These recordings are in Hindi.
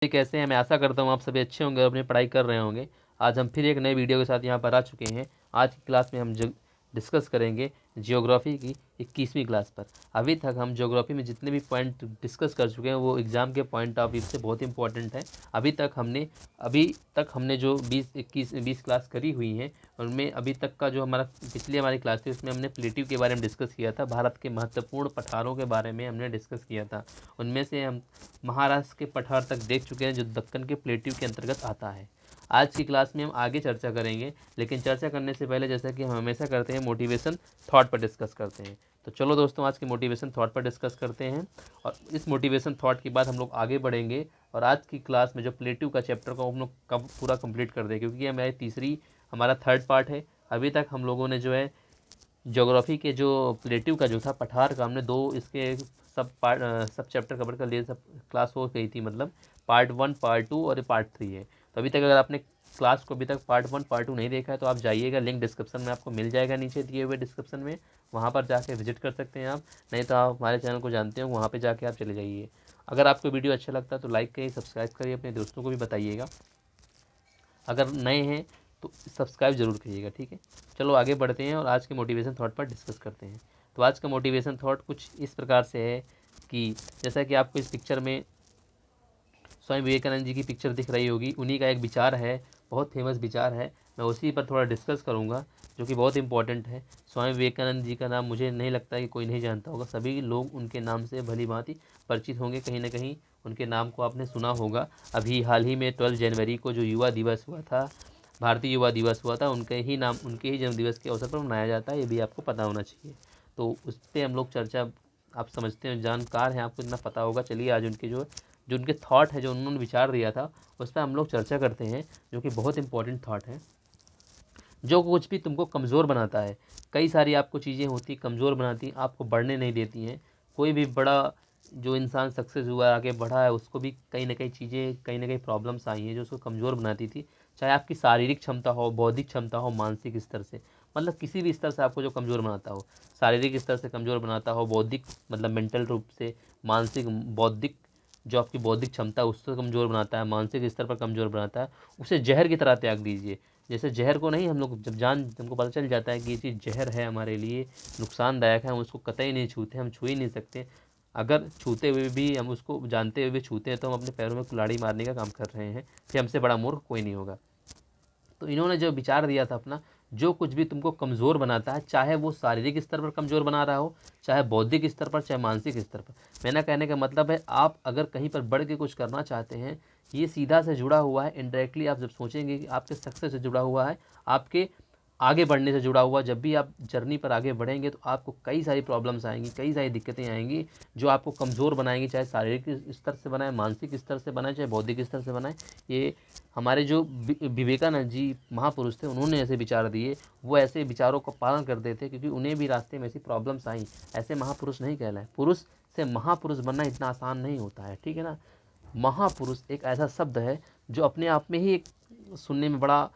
कैसे हैं? मैं आशा करता हूँ आप सभी अच्छे होंगे और अपनी पढ़ाई कर रहे होंगे। आज हम फिर एक नए वीडियो के साथ यहाँ पर आ चुके हैं। आज की क्लास में हम डिस्कस करेंगे ज्योग्राफी की 21वीं क्लास पर। अभी तक हम ज्योग्राफी में जितने भी पॉइंट डिस्कस कर चुके हैं वो एग्ज़ाम के पॉइंट ऑफ व्यू से बहुत इंपॉर्टेंट है। अभी तक हमने जो 20 क्लास करी हुई हैं उनमें अभी तक का जो हमारी क्लास थी उसमें हमने प्लेट्यू के बारे में डिस्कस किया था। भारत के महत्वपूर्ण पठारों के बारे में हमने डिस्कस किया था। उनमें से हम महाराष्ट्र के पठार तक देख चुके हैं जो दक्कन के प्लेट्यू के अंतर्गत आता है। आज की क्लास में हम आगे चर्चा करेंगे, लेकिन चर्चा करने से पहले जैसा कि हम हमेशा करते हैं मोटिवेशन थॉट पर डिस्कस करते हैं। तो चलो दोस्तों, आज के मोटिवेशन थॉट पर डिस्कस करते हैं और इस मोटिवेशन थॉट के बाद हम लोग आगे बढ़ेंगे और आज की क्लास में जो प्लेट्यू का चैप्टर को हम लोग कब पूरा कंप्लीट कर दें, क्योंकि हमारा थर्ड पार्ट है। अभी तक हम लोगों ने जो है ज्योग्राफी के जो प्लेट्यू का जो था पठार का हमने दो इसके सब चैप्टर कवर कर लिए। सब क्लास हो गई थी, मतलब पार्ट 1 पार्ट 2 और पार्ट 3 है। तो अभी तक अगर आपने क्लास को अभी तक पार्ट 1 पार्ट 2 नहीं देखा है तो आप जाइएगा, लिंक डिस्क्रिप्शन में आपको मिल जाएगा, नीचे दिए हुए डिस्क्रिप्शन में, वहाँ पर जाके विजिट कर सकते हैं आप। नहीं तो आप हमारे चैनल को जानते हो, वहाँ पर जाके आप चले जाइए। अगर आपको वीडियो अच्छा लगता है तो लाइक करिए, सब्सक्राइब करिए, अपने दोस्तों को भी बताइएगा। अगर नए हैं तो सब्सक्राइब जरूर करिएगा, ठीक है। चलो आगे बढ़ते हैं और आज के मोटिवेशन थॉट पर डिस्कस करते हैं। तो आज का मोटिवेशन थॉट कुछ इस प्रकार से है कि जैसा कि आपको इस पिक्चर में स्वामी विवेकानंद जी की पिक्चर दिख रही होगी, उन्हीं का एक विचार है, बहुत फेमस विचार है। मैं उसी पर थोड़ा डिस्कस करूँगा जो कि बहुत इंपॉर्टेंट है। स्वामी विवेकानंद जी का नाम मुझे नहीं लगता कि कोई नहीं जानता होगा, सभी लोग उनके नाम से भली भांति परिचित होंगे, कहीं ना कहीं उनके नाम को आपने सुना होगा। अभी हाल ही में 12 जनवरी को जो युवा दिवस हुआ था, भारतीय युवा दिवस हुआ था, उनके ही जन्मदिवस के अवसर पर मनाया जाता है, ये भी आपको पता होना चाहिए। तो उस पर हम लोग चर्चा, आप समझते हैं, जानकार हैं, आपको इतना पता होगा। चलिए आज जो उनके थॉट है, जो उन्होंने विचार दिया था, उस पर हम लोग चर्चा करते हैं, जो कि बहुत इंपॉर्टेंट थॉट है। जो कुछ भी तुमको कमज़ोर बनाता है, कई सारी आपको चीज़ें होती कमज़ोर बनाती, आपको बढ़ने नहीं देती हैं। कोई भी बड़ा जो इंसान सक्सेस हुआ है, आगे बढ़ा है, उसको भी कहीं ना कहीं चीज़ें, कहीं ना कहीं प्रॉब्लम्स आई हैं जो उसको कमज़ोर बनाती थी। चाहे आपकी शारीरिक क्षमता हो, बौद्धिक क्षमता हो, मानसिक स्तर से, मतलब किसी भी स्तर से आपको जो कमज़ोर बनाता हो, शारीरिक स्तर से कमज़ोर बनाता हो, बौद्धिक मतलब मेंटल रूप से, मानसिक बौद्धिक, जो आपकी बौद्धिक क्षमता है उससे कमज़ोर बनाता है, मानसिक स्तर पर कमज़ोर बनाता है, उसे जहर की तरह त्याग दीजिए। जैसे जहर को नहीं, हम लोग जब हमको पता चल जाता है कि ये चीज़ जहर है, हमारे लिए नुकसानदायक है, हम उसको कतई नहीं छूते, हम छू ही नहीं सकते। अगर छूते हुए भी हम उसको जानते हुए भी छूते हैं तो हम अपने पैरों में कुल्हाड़ी मारने का काम कर रहे हैं, फिर हमसे बड़ा मूर्ख कोई नहीं होगा। तो इन्होंने जो विचार दिया था अपना, जो कुछ भी तुमको कमज़ोर बनाता है, चाहे वो शारीरिक स्तर पर कमज़ोर बना रहा हो, चाहे बौद्धिक स्तर पर, चाहे मानसिक स्तर पर। मेरा कहने का मतलब है, आप अगर कहीं पर बढ़ के कुछ करना चाहते हैं, ये सीधा से जुड़ा हुआ है, इनडायरेक्टली आप जब सोचेंगे कि आपके सक्सेस से जुड़ा हुआ है, आपके आगे बढ़ने से जुड़ा हुआ। जब भी आप जर्नी पर आगे बढ़ेंगे तो आपको कई सारी प्रॉब्लम्स आएंगी, कई सारी दिक्कतें आएंगी जो आपको कमज़ोर बनाएंगी, चाहे शारीरिक स्तर से बनाए, मानसिक स्तर से बनाए, चाहे बौद्धिक स्तर से बनाए। ये हमारे जो विवेकानंद जी महापुरुष थे, उन्होंने ऐसे विचार दिए, वो ऐसे विचारों का पालन करते थे क्योंकि उन्हें भी रास्ते में ऐसी प्रॉब्लम्स आई। ऐसे महापुरुष नहीं कहलाए, पुरुष से महापुरुष बनना इतना आसान नहीं होता है, ठीक है ना। महापुरुष एक ऐसा शब्द है जो अपने आप में ही एक सुनने में बड़ा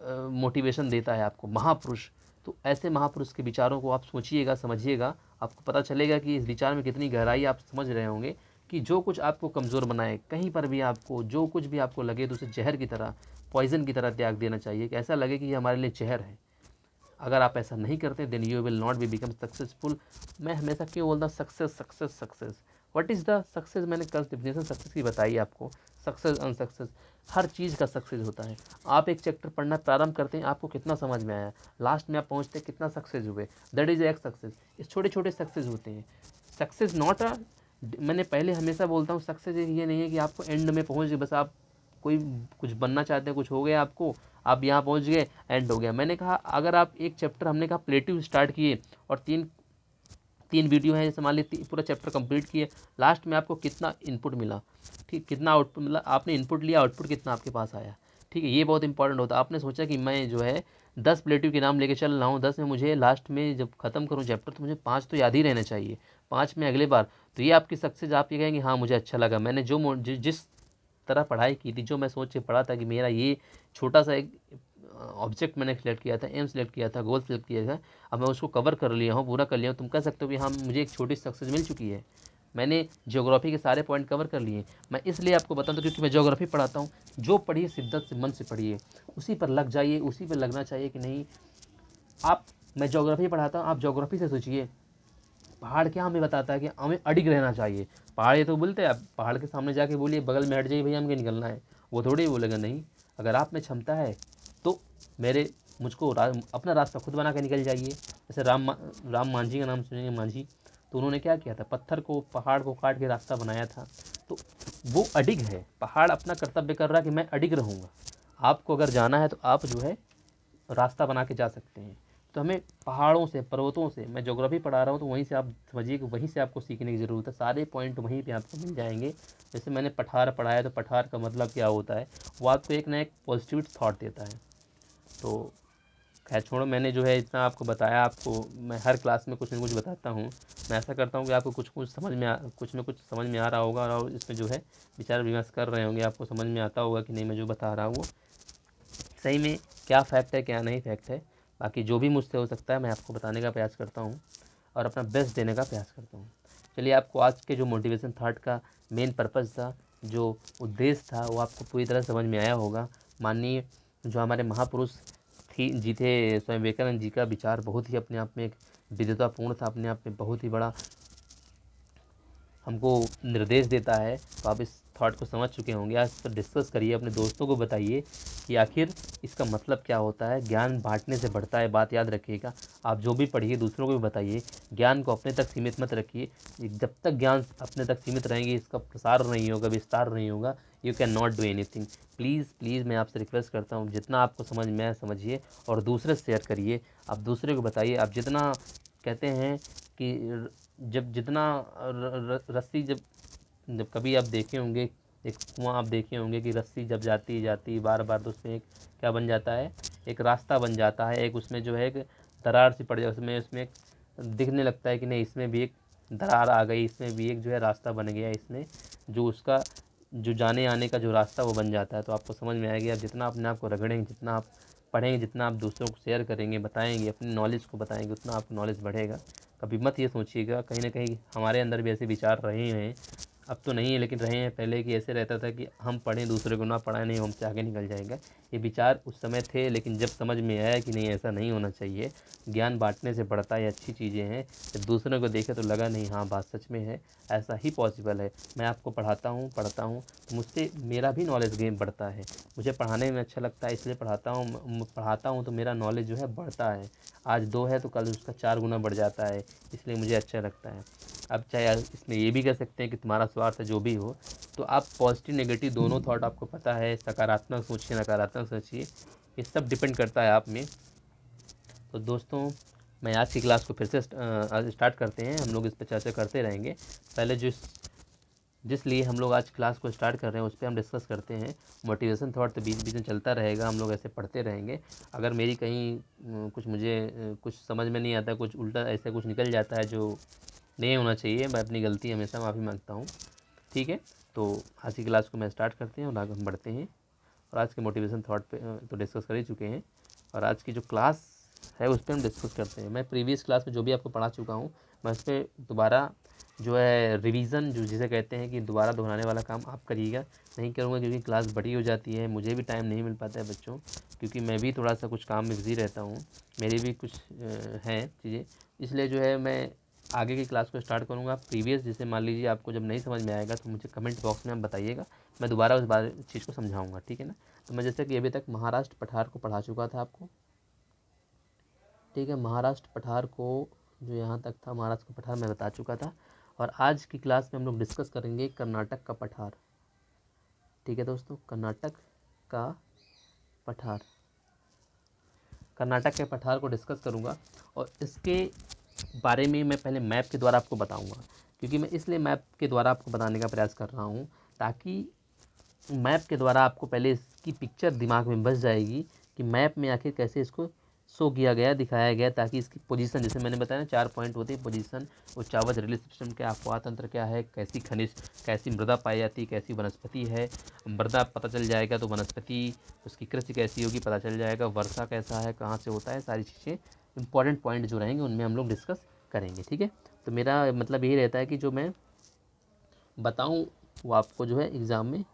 मोटिवेशन देता है आपको, महापुरुष। तो ऐसे महापुरुष के विचारों को आप सोचिएगा, समझिएगा, आपको पता चलेगा कि इस विचार में कितनी गहराई, आप समझ रहे होंगे कि जो कुछ आपको कमज़ोर बनाए, कहीं पर भी आपको जो कुछ भी आपको लगे तो उसे जहर की तरह, पॉइजन की तरह त्याग देना चाहिए, कि ऐसा लगे कि ये हमारे लिए जहर है। अगर आप ऐसा नहीं करते then you will not be become successful. मैं हमेशा क्यों बोलता हूँ success success success, what is the success. मैंने कल डेफिनेशन सक्सेस की बताई आपको। सक्सेस अनसक्सेस, हर चीज़ का सक्सेस होता है। आप एक चैप्टर पढ़ना प्रारंभ करते हैं, आपको कितना समझ में आया, लास्ट में आप पहुँचते हैं कितना सक्सेस हुए, दैट इज़ एक सक्सेस। इस छोटे छोटे सक्सेस होते हैं। सक्सेस नॉट अ, मैंने पहले हमेशा बोलता हूँ, सक्सेस ये नहीं है कि आपको एंड में पहुँच गए, बस आप कोई कुछ बनना चाहते हैं, कुछ हो गया आपको, आप यहाँ पहुँच गए, एंड हो गया। मैंने कहा अगर आप एक चैप्टर, हमने कहा प्लेटिव स्टार्ट किए और तीन तीन वीडियो है, जैसे मान लीजिए पूरा चैप्टर कंप्लीट किए, लास्ट में आपको कितना इनपुट मिला, ठीक, कितना आउटपुट मिला, आपने इनपुट लिया, आउटपुट कितना आपके पास आया, ठीक है। ये बहुत इंपॉर्टेंट होता है। आपने सोचा कि मैं जो है 10 प्लेटिव के नाम लेके चल रहा हूँ, 10 में मुझे लास्ट में जब खत्म करूँ चैप्टर तो मुझे 5 तो याद ही रहना चाहिए, 5 में अगले बार, तो ये आपकी सक्सेस। आप ये कहेंगे हाँ मुझे अच्छा लगा, मैंने जिस तरह पढ़ाई की थी, जो मैं सोच के पढ़ा था कि मेरा ये छोटा सा एक ऑब्जेक्ट मैंने सेलेक्ट किया था, एम सेलेक्ट किया था, गोल सेलेक्ट किया था, अब मैं उसको कवर कर लिया हूँ, पूरा कर लिया हूँ, तुम कह सकते हो कि हाँ मुझे एक छोटी सक्सेस मिल चुकी है। मैंने ज्योग्राफी के सारे पॉइंट कवर कर लिए। मैं इसलिए आपको बताता हूँ क्योंकि मैं ज्योग्राफी पढ़ाता हूँ। जो पढ़िए शिद्दत से, मन से पढ़िए, उसी पर लग जाइए, उसी पर लगना चाहिए कि नहीं आप। मैं ज्योग्राफी पढ़ाता हूँ, आप ज्योग्राफी से सोचिए। पहाड़ क्या हमें बताता है कि हमें अडिग रहना चाहिए। पहाड़ ये तो बोलते हैं, आप पहाड़ के सामने जाके बोलिए बगल में हट जाइए भैया हमके निकलना है, वो थोड़ी बोलेगा नहीं। अगर आप में क्षमता है तो मेरे मुझको अपना रास्ता खुद बना के निकल जाइए। जैसे राम मांझी का नाम सुनेंगे, मांझी, तो उन्होंने क्या किया था, पत्थर को, पहाड़ को काट के रास्ता बनाया था। तो वो अडिग है, पहाड़ अपना कर्तव्य कर रहा है कि मैं अडिग रहूँगा। आपको अगर जाना है तो आप जो है रास्ता बना के जा सकते हैं। तो हमें पहाड़ों से, पर्वतों से, मैं ज्योग्राफी पढ़ा रहा हूँ तो वहीं से आप समझिए कि वहीं से आपको सीखने की ज़रूरत है। सारे पॉइंट वहीं पे आपको मिल जाएंगे। जैसे मैंने पठार पढ़ाया, तो पठार का मतलब क्या होता है, वो आपको एक ना एक पॉजिटिव थाट देता है। तो खैर छोड़ो, मैंने जो है इतना आपको बताया। आपको मैं हर क्लास में कुछ न कुछ बताता हूँ। मैं ऐसा करता हूँ कि आपको कुछ कुछ समझ में आ रहा होगा, और इसमें जो है विचार विमर्श कर रहे होंगे, आपको समझ में आता होगा कि नहीं मैं जो बता रहा हूँ वो सही में क्या फ़ैक्ट है, क्या नहीं फ़ैक्ट है। बाकी जो भी मुझसे हो सकता है मैं आपको बताने का प्रयास करता हूँ और अपना बेस्ट देने का प्रयास करता हूँ। चलिए, आपको आज के जो मोटिवेशन थॉट का मेन पर्पज़ था, जो उद्देश्य था, वो आपको पूरी तरह समझ में आया होगा। माननीय जो हमारे महापुरुष जी थे, स्वामी विवेकानंद जी का विचार बहुत ही अपने आप में एक विद्वतापूर्ण था, अपने आप में बहुत ही बड़ा हमको निर्देश देता है। तो आप इस थॉट को समझ चुके होंगे। आज इस पर डिस्कस करिए, अपने दोस्तों को बताइए कि आखिर इसका मतलब क्या होता है। ज्ञान बांटने से बढ़ता है, बात याद रखिएगा। आप जो भी पढ़िए दूसरों को भी बताइए। ज्ञान को अपने तक सीमित मत रखिए। जब तक ज्ञान अपने तक सीमित रहेंगे, इसका प्रसार नहीं होगा, विस्तार नहीं होगा, you can not do anything. Please please मैं आपसे रिक्वेस्ट करता हूँ, जितना आपको समझ में आए समझिए और दूसरे से शेयर करिए। आप दूसरे को बताइए। आप जितना कहते हैं कि जब जितना रस्सी, जब जब कभी आप देखे होंगे एक कुआं, आप देखे होंगे कि रस्सी जब जाती जाती बार बार, तो उसमें एक क्या बन जाता है, एक रास्ता बन जाता है। एक उसमें जो है एक दरार सी पड़ जाती है, उसमें एक दिखने लगता है कि नहीं इसमें भी एक दरार आ गई, इसमें भी एक जो है रास्ता बन गया, इसमें जो उसका जो जाने आने का जो रास्ता वो बन जाता है। तो आपको समझ में आएगी। आप जितना अपने आप को रगड़ेंगे, जितना आप पढ़ेंगे, जितना आप दूसरों को शेयर करेंगे, बताएंगे, अपनी नॉलेज को बताएंगे, उतना आपको नॉलेज बढ़ेगा। कभी मत ये सोचिएगा, कहीं ना कहीं हमारे अंदर भी ऐसे विचार रहे हैं, अब तो नहीं है लेकिन रहे हैं पहले, कि ऐसे रहता था कि हम पढ़ें दूसरे को ना पढ़ाएं, नहीं हमसे आगे निकल जाएगा। ये विचार उस समय थे, लेकिन जब समझ में आया कि नहीं ऐसा नहीं होना चाहिए, ज्ञान बांटने से बढ़ता है, अच्छी चीज़ें हैं। जब दूसरों को देखे तो लगा नहीं हाँ बात सच में है, ऐसा ही पॉसिबल है। मैं आपको पढ़ाता हूँ पढ़ता हूँ तो मुझसे मेरा भी नॉलेज गेन बढ़ता है। मुझे पढ़ाने में अच्छा लगता है, इसलिए पढ़ाता हूँ तो मेरा नॉलेज जो है बढ़ता है। आज 2 है तो कल उसका 4 गुना बढ़ जाता है, इसलिए मुझे अच्छा लगता है। अब चाहे इसमें ये भी कह सकते हैं कि तुम्हारा स्वार्थ है, जो भी हो, तो आप पॉजिटिव नेगेटिव दोनों थॉट आपको पता है, सकारात्मक सोचिए नकारात्मक सोचिए, ये सब डिपेंड करता है आप में। तो दोस्तों, मैं आज की क्लास को फिर से स्टार्ट करते हैं। हम लोग इस पर चर्चा करते रहेंगे। पहले जिस लिए हम लोग आज क्लास को स्टार्ट कर रहे हैं उस पर हम डिस्कस करते हैं। मोटिवेशन थॉट तो बीच बीच में चलता रहेगा, हम लोग ऐसे पढ़ते रहेंगे। अगर मेरी कहीं कुछ मुझे कुछ समझ में नहीं आता, कुछ उल्टा ऐसे कुछ निकल जाता है जो नहीं होना चाहिए, मैं अपनी गलती हमेशा माफ़ी मांगता हूँ। ठीक है, तो आज की क्लास को मैं स्टार्ट करते हैं और आगे हम बढ़ते हैं। और आज के मोटिवेशन थॉट पे तो डिस्कस कर ही चुके हैं, और आज की जो क्लास है उस पर हम डिस्कस करते हैं। मैं प्रीवियस क्लास में जो भी आपको पढ़ा चुका हूँ, मैं उस पर दोबारा जो है रिवीजन, जो जिसे कहते हैं कि दोबारा दोहराने वाला काम आप करिएगा। नहीं करूँगा क्योंकि क्लास बड़ी हो जाती है, मुझे भी टाइम नहीं मिल पाता है बच्चों, क्योंकि मैं भी थोड़ा सा कुछ काम में बिज़ी रहता हूँ, मेरी भी कुछ हैं चीज़ें, इसलिए जो है मैं आगे की क्लास को स्टार्ट करूँगा। प्रीवियस जैसे मान लीजिए आपको जब नहीं समझ में आएगा तो मुझे कमेंट बॉक्स में आप बताइएगा, मैं दोबारा उस चीज़ को समझाऊँगा। ठीक है ना। तो मैं जैसे कि अभी तक महाराष्ट्र पठार को पढ़ा चुका था आपको। ठीक है, महाराष्ट्र पठार को जो यहाँ तक था, महाराष्ट्र का पठार मैं बता चुका था। और आज की क्लास में हम लोग डिस्कस करेंगे कर्नाटक का पठार। ठीक है दोस्तों, कर्नाटक का पठार, कर्नाटक के पठार को डिस्कस करूँगा। और इसके बारे में मैं पहले मैप के द्वारा आपको बताऊँगा, क्योंकि मैं इसलिए मैप के द्वारा आपको बताने का प्रयास कर रहा हूँ ताकि मैप के द्वारा आपको पहले इसकी पिक्चर दिमाग में बस जाएगी कि मैप में आखिर कैसे इसको शो किया गया, दिखाया गया, ताकि इसकी पोजीशन, जैसे मैंने बताया ना 4 पॉइंट होते हैं पोजीशन, उच्चावच रिले सिस्टम क्या, अफवाह तंत्र क्या है, कैसी खनिज, कैसी मृदा पाई जाती है, कैसी वनस्पति है, मृदा पता चल जाएगा तो वनस्पति, उसकी कृषि कैसी होगी पता चल जाएगा, वर्षा कैसा है, कहाँ से होता है, सारी चीज़ें इंपॉर्टेंट पॉइंट जो रहेंगे उनमें हम लोग डिस्कस करेंगे। ठीक है, तो मेरा मतलब यही रहता है कि जो मैं बताऊँ वो आपको जो है एग्ज़ाम में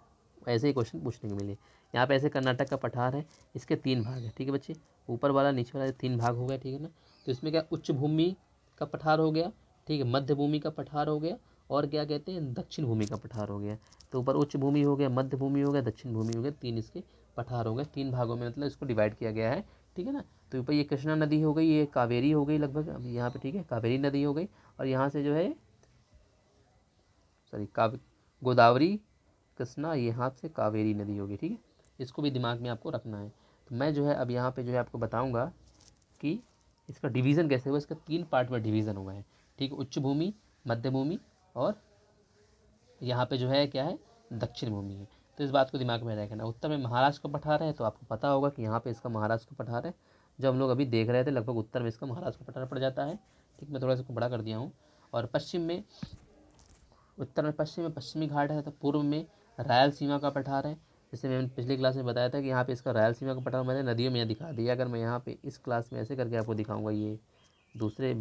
ऐसे ही क्वेश्चन पूछने को मिले। यहाँ पे ऐसे कर्नाटक का पठार है, इसके 3 भाग है, ठीक है बच्चे, ऊपर वाला नीचे वाला 3 भाग हो गया, ठीक है ना। तो इसमें क्या उच्च भूमि का पठार हो गया, ठीक है, मध्य भूमि का पठार हो गया, और क्या कहते हैं दक्षिण भूमि का पठार हो गया। तो ऊपर उच्च भूमि हो गया, मध्य भूमि हो गया, दक्षिण भूमि हो गया, 3 इसके पठार हो गए, 3 भागों में मतलब इसको डिवाइड किया गया है, ठीक है ना। तो ऊपर ये कृष्णा नदी हो गई, ये कावेरी हो गई लगभग अभी यहाँ पे, ठीक है, कावेरी नदी हो गई, और यहाँ से जो है सॉरी गोदावरी कृष्णा, यहाँ से कावेरी नदी होगी, ठीक है। इसको भी दिमाग में आपको रखना है। तो मैं जो है अब यहाँ पे जो है आपको बताऊँगा कि इसका डिवीज़न कैसे हुआ। इसका 3 पार्ट में डिवीज़न हुआ है, ठीक है, उच्च भूमि, मध्य भूमि, और यहाँ पे जो है क्या है दक्षिण भूमि है। तो इस बात को दिमाग में रखना। उत्तर में महाराष्ट्र का पठार है, तो आपको पता होगा कि यहाँ पे इसका महाराष्ट्र का पठार है। जो हम लोग अभी देख रहे थे लगभग उत्तर में इसका महाराष्ट्र का पठार पड़ जाता है, ठीक, मैं थोड़ा सा बड़ा कर दिया हूँ। और पश्चिम में, उत्तर में पश्चिमी घाट है, तो पूर्व में रायलसीमा का पठार है। जैसे मैंने पिछली क्लास में बताया था कि यहाँ पे इसका रायलसीमा का पठार मैंने नदियों में दिखा दिया। अगर मैं यहाँ पे इस क्लास में ऐसे करके आपको दिखाऊंगा, ये दूसरे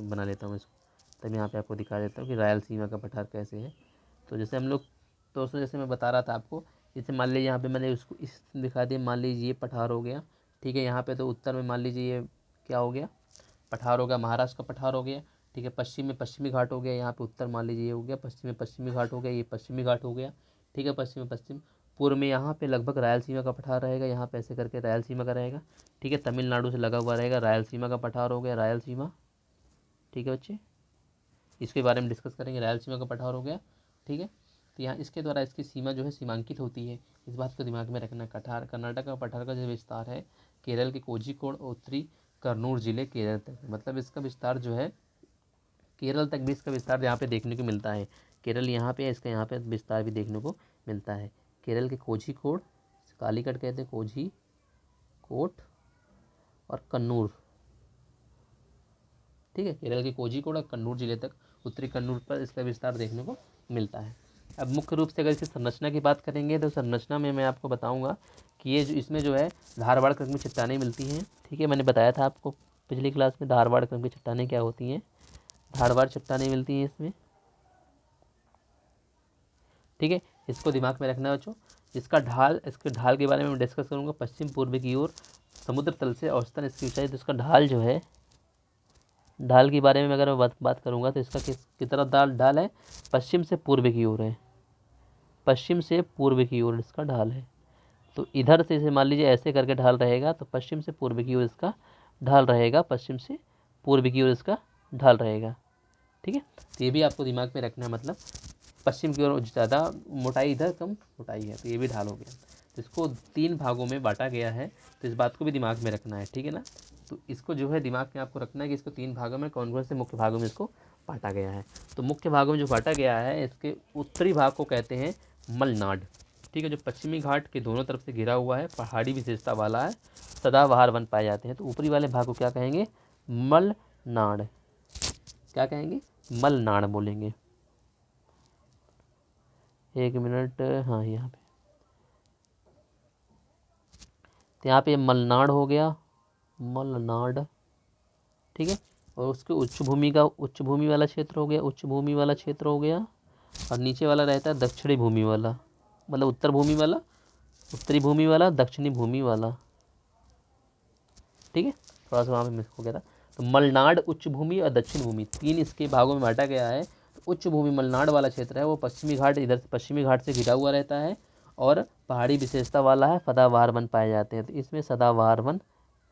बना लेता हूँ इसको, तब यहाँ पे आपको दिखा देता हूँ कि रायलसीमा का पठार कैसे है। तो जैसे हम लोग, तो उसमें जैसे मैं बता रहा था आपको, जैसे मान लीजिए यहाँ पे मैंने उसको इस दिखा दिया, मान लीजिए ये पठार हो गया, ठीक है। यहाँ पे तो उत्तर में मान लीजिए ये क्या हो गया पठार हो गया, महाराष्ट्र का पठार हो गया, ठीक है। पश्चिम में पश्चिमी घाट हो गया, यहाँ पे उत्तर मान लीजिए ये हो गया, पश्चिम में पश्चिमी घाट हो गया, ये पश्चिमी घाट हो गया, ठीक है, पश्चिम। पूर्व में यहाँ पे लगभग रायलसीमा का पठार रहेगा, यहाँ पे ऐसे करके रायलसीमा का रहेगा, ठीक है। तमिलनाडु से लगा हुआ रहेगा, रायलसीमा का पठार हो गया, रायलसीमा, ठीक है बच्चे, इसके बारे में डिस्कस करेंगे। रायलसीमा का पठार हो गया, ठीक है। तो यहाँ इसके द्वारा इसकी सीमा जो है सीमांकित होती है, इस बात को दिमाग में रखना। कर्नाटक का पठार का जो विस्तार है केरल के कोझिकोड और उत्तरी कर्नूल जिले केरल तक, मतलब इसका विस्तार जो है केरल तक भी इसका विस्तार यहाँ पे देखने को मिलता है। केरल यहाँ पे है, इसका यहाँ पे विस्तार भी देखने को मिलता है। केरल के कोझिकोड, कालीकट कहते हैं, कोझिकोड और कन्नूर, ठीक है, केरल के कोझिकोड और कन्नूर जिले तक, उत्तरी कन्नूर पर इसका विस्तार देखने को मिलता है। अब मुख्य रूप से अगर इसकी संरचना की बात करेंगे, तो संरचना में मैं आपको बताऊंगा कि ये जो इसमें जो है धारवाड़ क्रम की चट्टानें मिलती हैं, ठीक है। मैंने बताया था आपको पिछली क्लास में धारवाड़ क्रम की चट्टानें क्या होती हैं, धारवाड़ चट्टानें मिलती हैं इसमें, ठीक है। इसको दिमाग में रखना बच्चों। इसके ढाल के बारे में मैं डिस्कस करूँगा। पश्चिम पूर्व की ओर समुद्र तल से औसतन इसकी ऊंचाई, तो इसका ढाल जो है, ढाल के बारे में अगर मैं बात करूँगा तो इसका किस तरह ढाल है, पश्चिम से पूर्व की ओर है, पश्चिम से पूर्व की ओर इसका ढाल है। तो इधर से इसे मान लीजिए ऐसे करके ढाल रहेगा, तो पश्चिम से पूर्व की ओर इसका ढाल रहेगा, पश्चिम से पूर्व की ओर इसका ढाल रहेगा, ठीक है। तो ये भी आपको दिमाग में रखना है, मतलब पश्चिम की ओर ज़्यादा मोटाई, इधर कम मोटाई है, तो ये भी ढाल हो गया। तो इसको 3 भागों में बांटा गया है, तो इस बात को भी दिमाग में रखना है, ठीक है ना। तो इसको जो है दिमाग में आपको रखना है कि इसको 3 भागों में कौन कौन से मुख्य भागों में इसको बांटा गया है। तो मुख्य भागों में जो बांटा गया है, इसके उत्तरी भाग को कहते हैं मलनाड, ठीक है, जो पश्चिमी घाट के दोनों तरफ से घिरा हुआ है, पहाड़ी विशेषता वाला है, सदाबहार वन पाए जाते हैं। तो ऊपरी वाले भाग को क्या कहेंगे, मलनाड, क्या कहेंगे, मलनाड बोलेंगे। एक मिनट, हाँ यहाँ पे, तो यहाँ पे मलनाड हो गया, मलनाड, ठीक है। और उसके उच्च भूमि वाला क्षेत्र हो गया, उच्च भूमि वाला क्षेत्र हो गया, और नीचे वाला रहता है दक्षिणी भूमि वाला, मतलब उत्तर भूमि वाला, उत्तरी भूमि वाला, दक्षिणी भूमि वाला, ठीक है। थोड़ा सा वहाँ पे मिस हो गया था। तो मलनाड, उच्च भूमि और दक्षिण भूमि, 3 इसके भागों में बांटा गया है। तो उच्च भूमि मलनाड वाला क्षेत्र है, वो पश्चिमी घाट, इधर से पश्चिमी घाट से घिरा हुआ रहता है, और पहाड़ी विशेषता वाला है, सदाबहार वन पाए जाते हैं। तो इसमें सदाबहार वन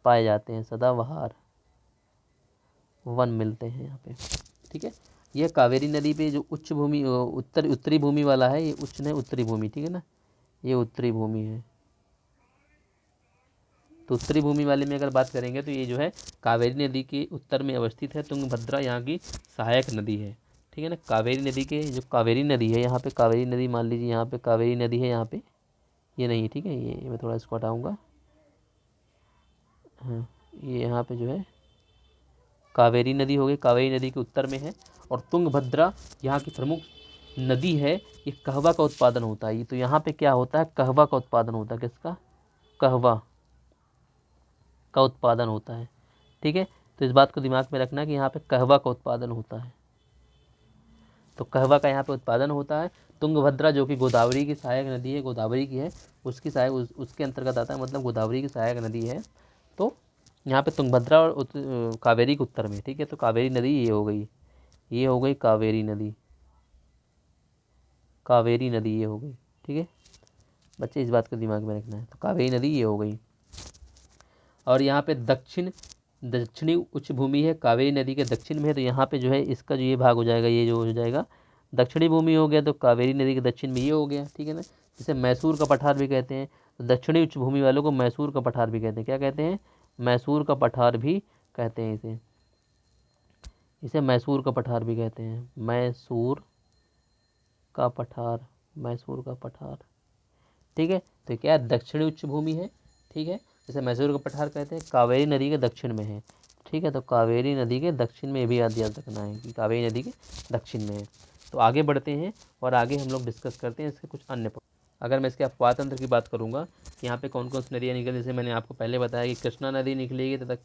पाए जाते हैं, सदाबहार वन मिलते हैं यहाँ पे, ठीक है। यह कावेरी नदी पे जो उच्च भूमि उत्तरी भूमि वाला है, ये उच्च नहीं उत्तरी भूमि, ठीक है ना, ये उत्तरी भूमि है। तो उत्तरी भूमि वाले में अगर बात करेंगे, तो ये जो है कावेरी नदी के उत्तर में अवस्थित है। तुंगभद्रा यहाँ की सहायक नदी है, ठीक है ना। कावेरी नदी के जो कावेरी नदी है, यहाँ पे कावेरी नदी मान लीजिए, यहाँ पे कावेरी नदी है, यहाँ पे ये नहीं है, ठीक है। ये मैं थोड़ा इसको हटाऊँगा, हाँ, ये यहाँ पे जो है कावेरी नदी हो गई, कावेरी नदी के उत्तर में है। और तुंगभद्रा यहाँ की प्रमुख नदी है, ये कहवा का उत्पादन होता है। तो यहाँ पे क्या होता है, कहवा का उत्पादन होता है, किसका, कहवा का उत्पादन होता है, ठीक है। तो इस बात को दिमाग में रखना कि यहाँ पे कहवा का उत्पादन होता है। तो कहवा का यहाँ पे उत्पादन होता है। तुंगभद्रा जो कि गोदावरी की सहायक नदी है, गोदावरी की है, उसकी सहायक उसके अंतर्गत आता है, मतलब गोदावरी की सहायक नदी है। तो यहाँ पे तुंगभद्रा और कावेरी के उत्तर में, ठीक है। तो कावेरी नदी ये हो गई, ये हो गई कावेरी नदी, कावेरी नदी ये हो गई, ठीक है बच्चे, इस बात को दिमाग में रखना है। तो कावेरी नदी ये हो गई। और यहाँ पे दक्षिणी उच्च भूमि है, कावेरी नदी के दक्षिण में है। तो यहाँ पे जो है इसका जो ये भाग हो जाएगा, ये जो हो जाएगा दक्षिणी भूमि हो गया। तो कावेरी नदी के दक्षिण में ये हो गया, ठीक है ना। जिसे मैसूर का पठार भी कहते हैं। तो दक्षिणी उच्च भूमि वालों को मैसूर का पठार भी कहते हैं। क्या कहते हैं? मैसूर का पठार भी कहते हैं इसे, इसे मैसूर का पठार भी कहते हैं। मैसूर का पठार, मैसूर का पठार, ठीक है। तो क्या दक्षिणी उच्च भूमि है, ठीक है, जैसे मैसूर का पठार कहते हैं, कावेरी नदी के दक्षिण में है, ठीक है। तो कावेरी नदी के दक्षिण में भी याद रखना है कि कावेरी नदी के दक्षिण में है। तो आगे बढ़ते हैं और आगे हम लोग डिस्कस करते हैं इसके कुछ अन्य पॉइंट। अगर मैं इसके अपवाद तंत्र की बात करूँगा कि यहाँ पे कौन कौन सी नदियाँ निकली, जैसे मैंने आपको पहले बताया कि कृष्णा नदी निकलेगी तथा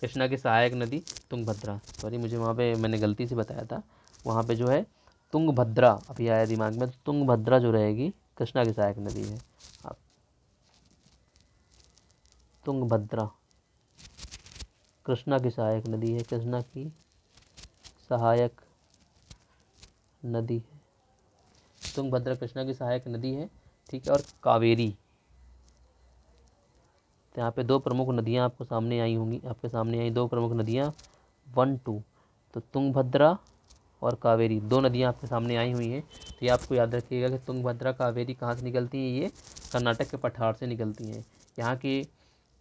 कृष्णा की सहायक नदी तुंगभद्रा, सॉरी मुझे वहाँ पे मैंने गलती से बताया था, वहाँ पे जो है तुंगभद्रा अभी आया दिमाग में, तो तुंगभद्रा जो रहेगी कृष्णा की सहायक नदी है। अब तुंगभद्रा कृष्णा की सहायक नदी है, कृष्णा की सहायक नदी है, तुंगभद्रा कृष्णा की सहायक नदी है, ठीक है। और कावेरी, तो यहाँ पे दो प्रमुख नदियाँ आपको सामने आई होंगी, आपके सामने आई दो प्रमुख नदियाँ 1, 2, तो तुंगभद्रा और कावेरी दो नदियाँ आपके सामने आई हुई हैं। तो ये आपको याद रखिएगा कि तुंगभद्रा कावेरी कहाँ से निकलती हैं, ये कर्नाटक के पठार से निकलती हैं। यहाँ की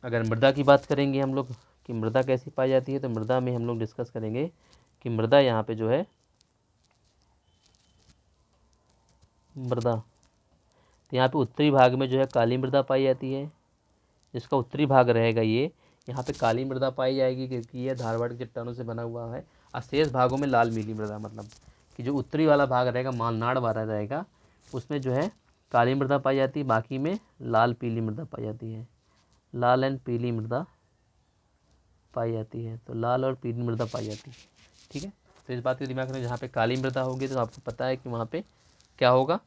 अगर मृदा की बात करेंगे हम लोग कि मृदा कैसी पाई जाती है, तो मृदा में हम लोग डिस्कस करेंगे कि मृदा यहाँ पे जो है मृदा, तो यहाँ पे उत्तरी भाग में जो है काली मृदा पाई जाती है, जिसका उत्तरी भाग रहेगा ये, यहाँ पे काली मृदा पाई जाएगी क्योंकि ये धारवाड़ की चट्टानों से बना हुआ है। और शेष भागों में लाल मीली मृदा, मतलब कि जो उत्तरी वाला भाग रहेगा मालनाड़ वाला रहेगा, उसमें जो है काली मृदा पाई जाती है, बाकी में लाल पीली मृदा पाई जाती है, लाल एंड पीली मृदा पाई जाती है। तो लाल और पीली मृदा पाई जाती है, ठीक है। तो इस बात के दिमाग में, जहाँ पे काली मृदा होगी तो आपको पता है कि वहाँ पे क्या होगा,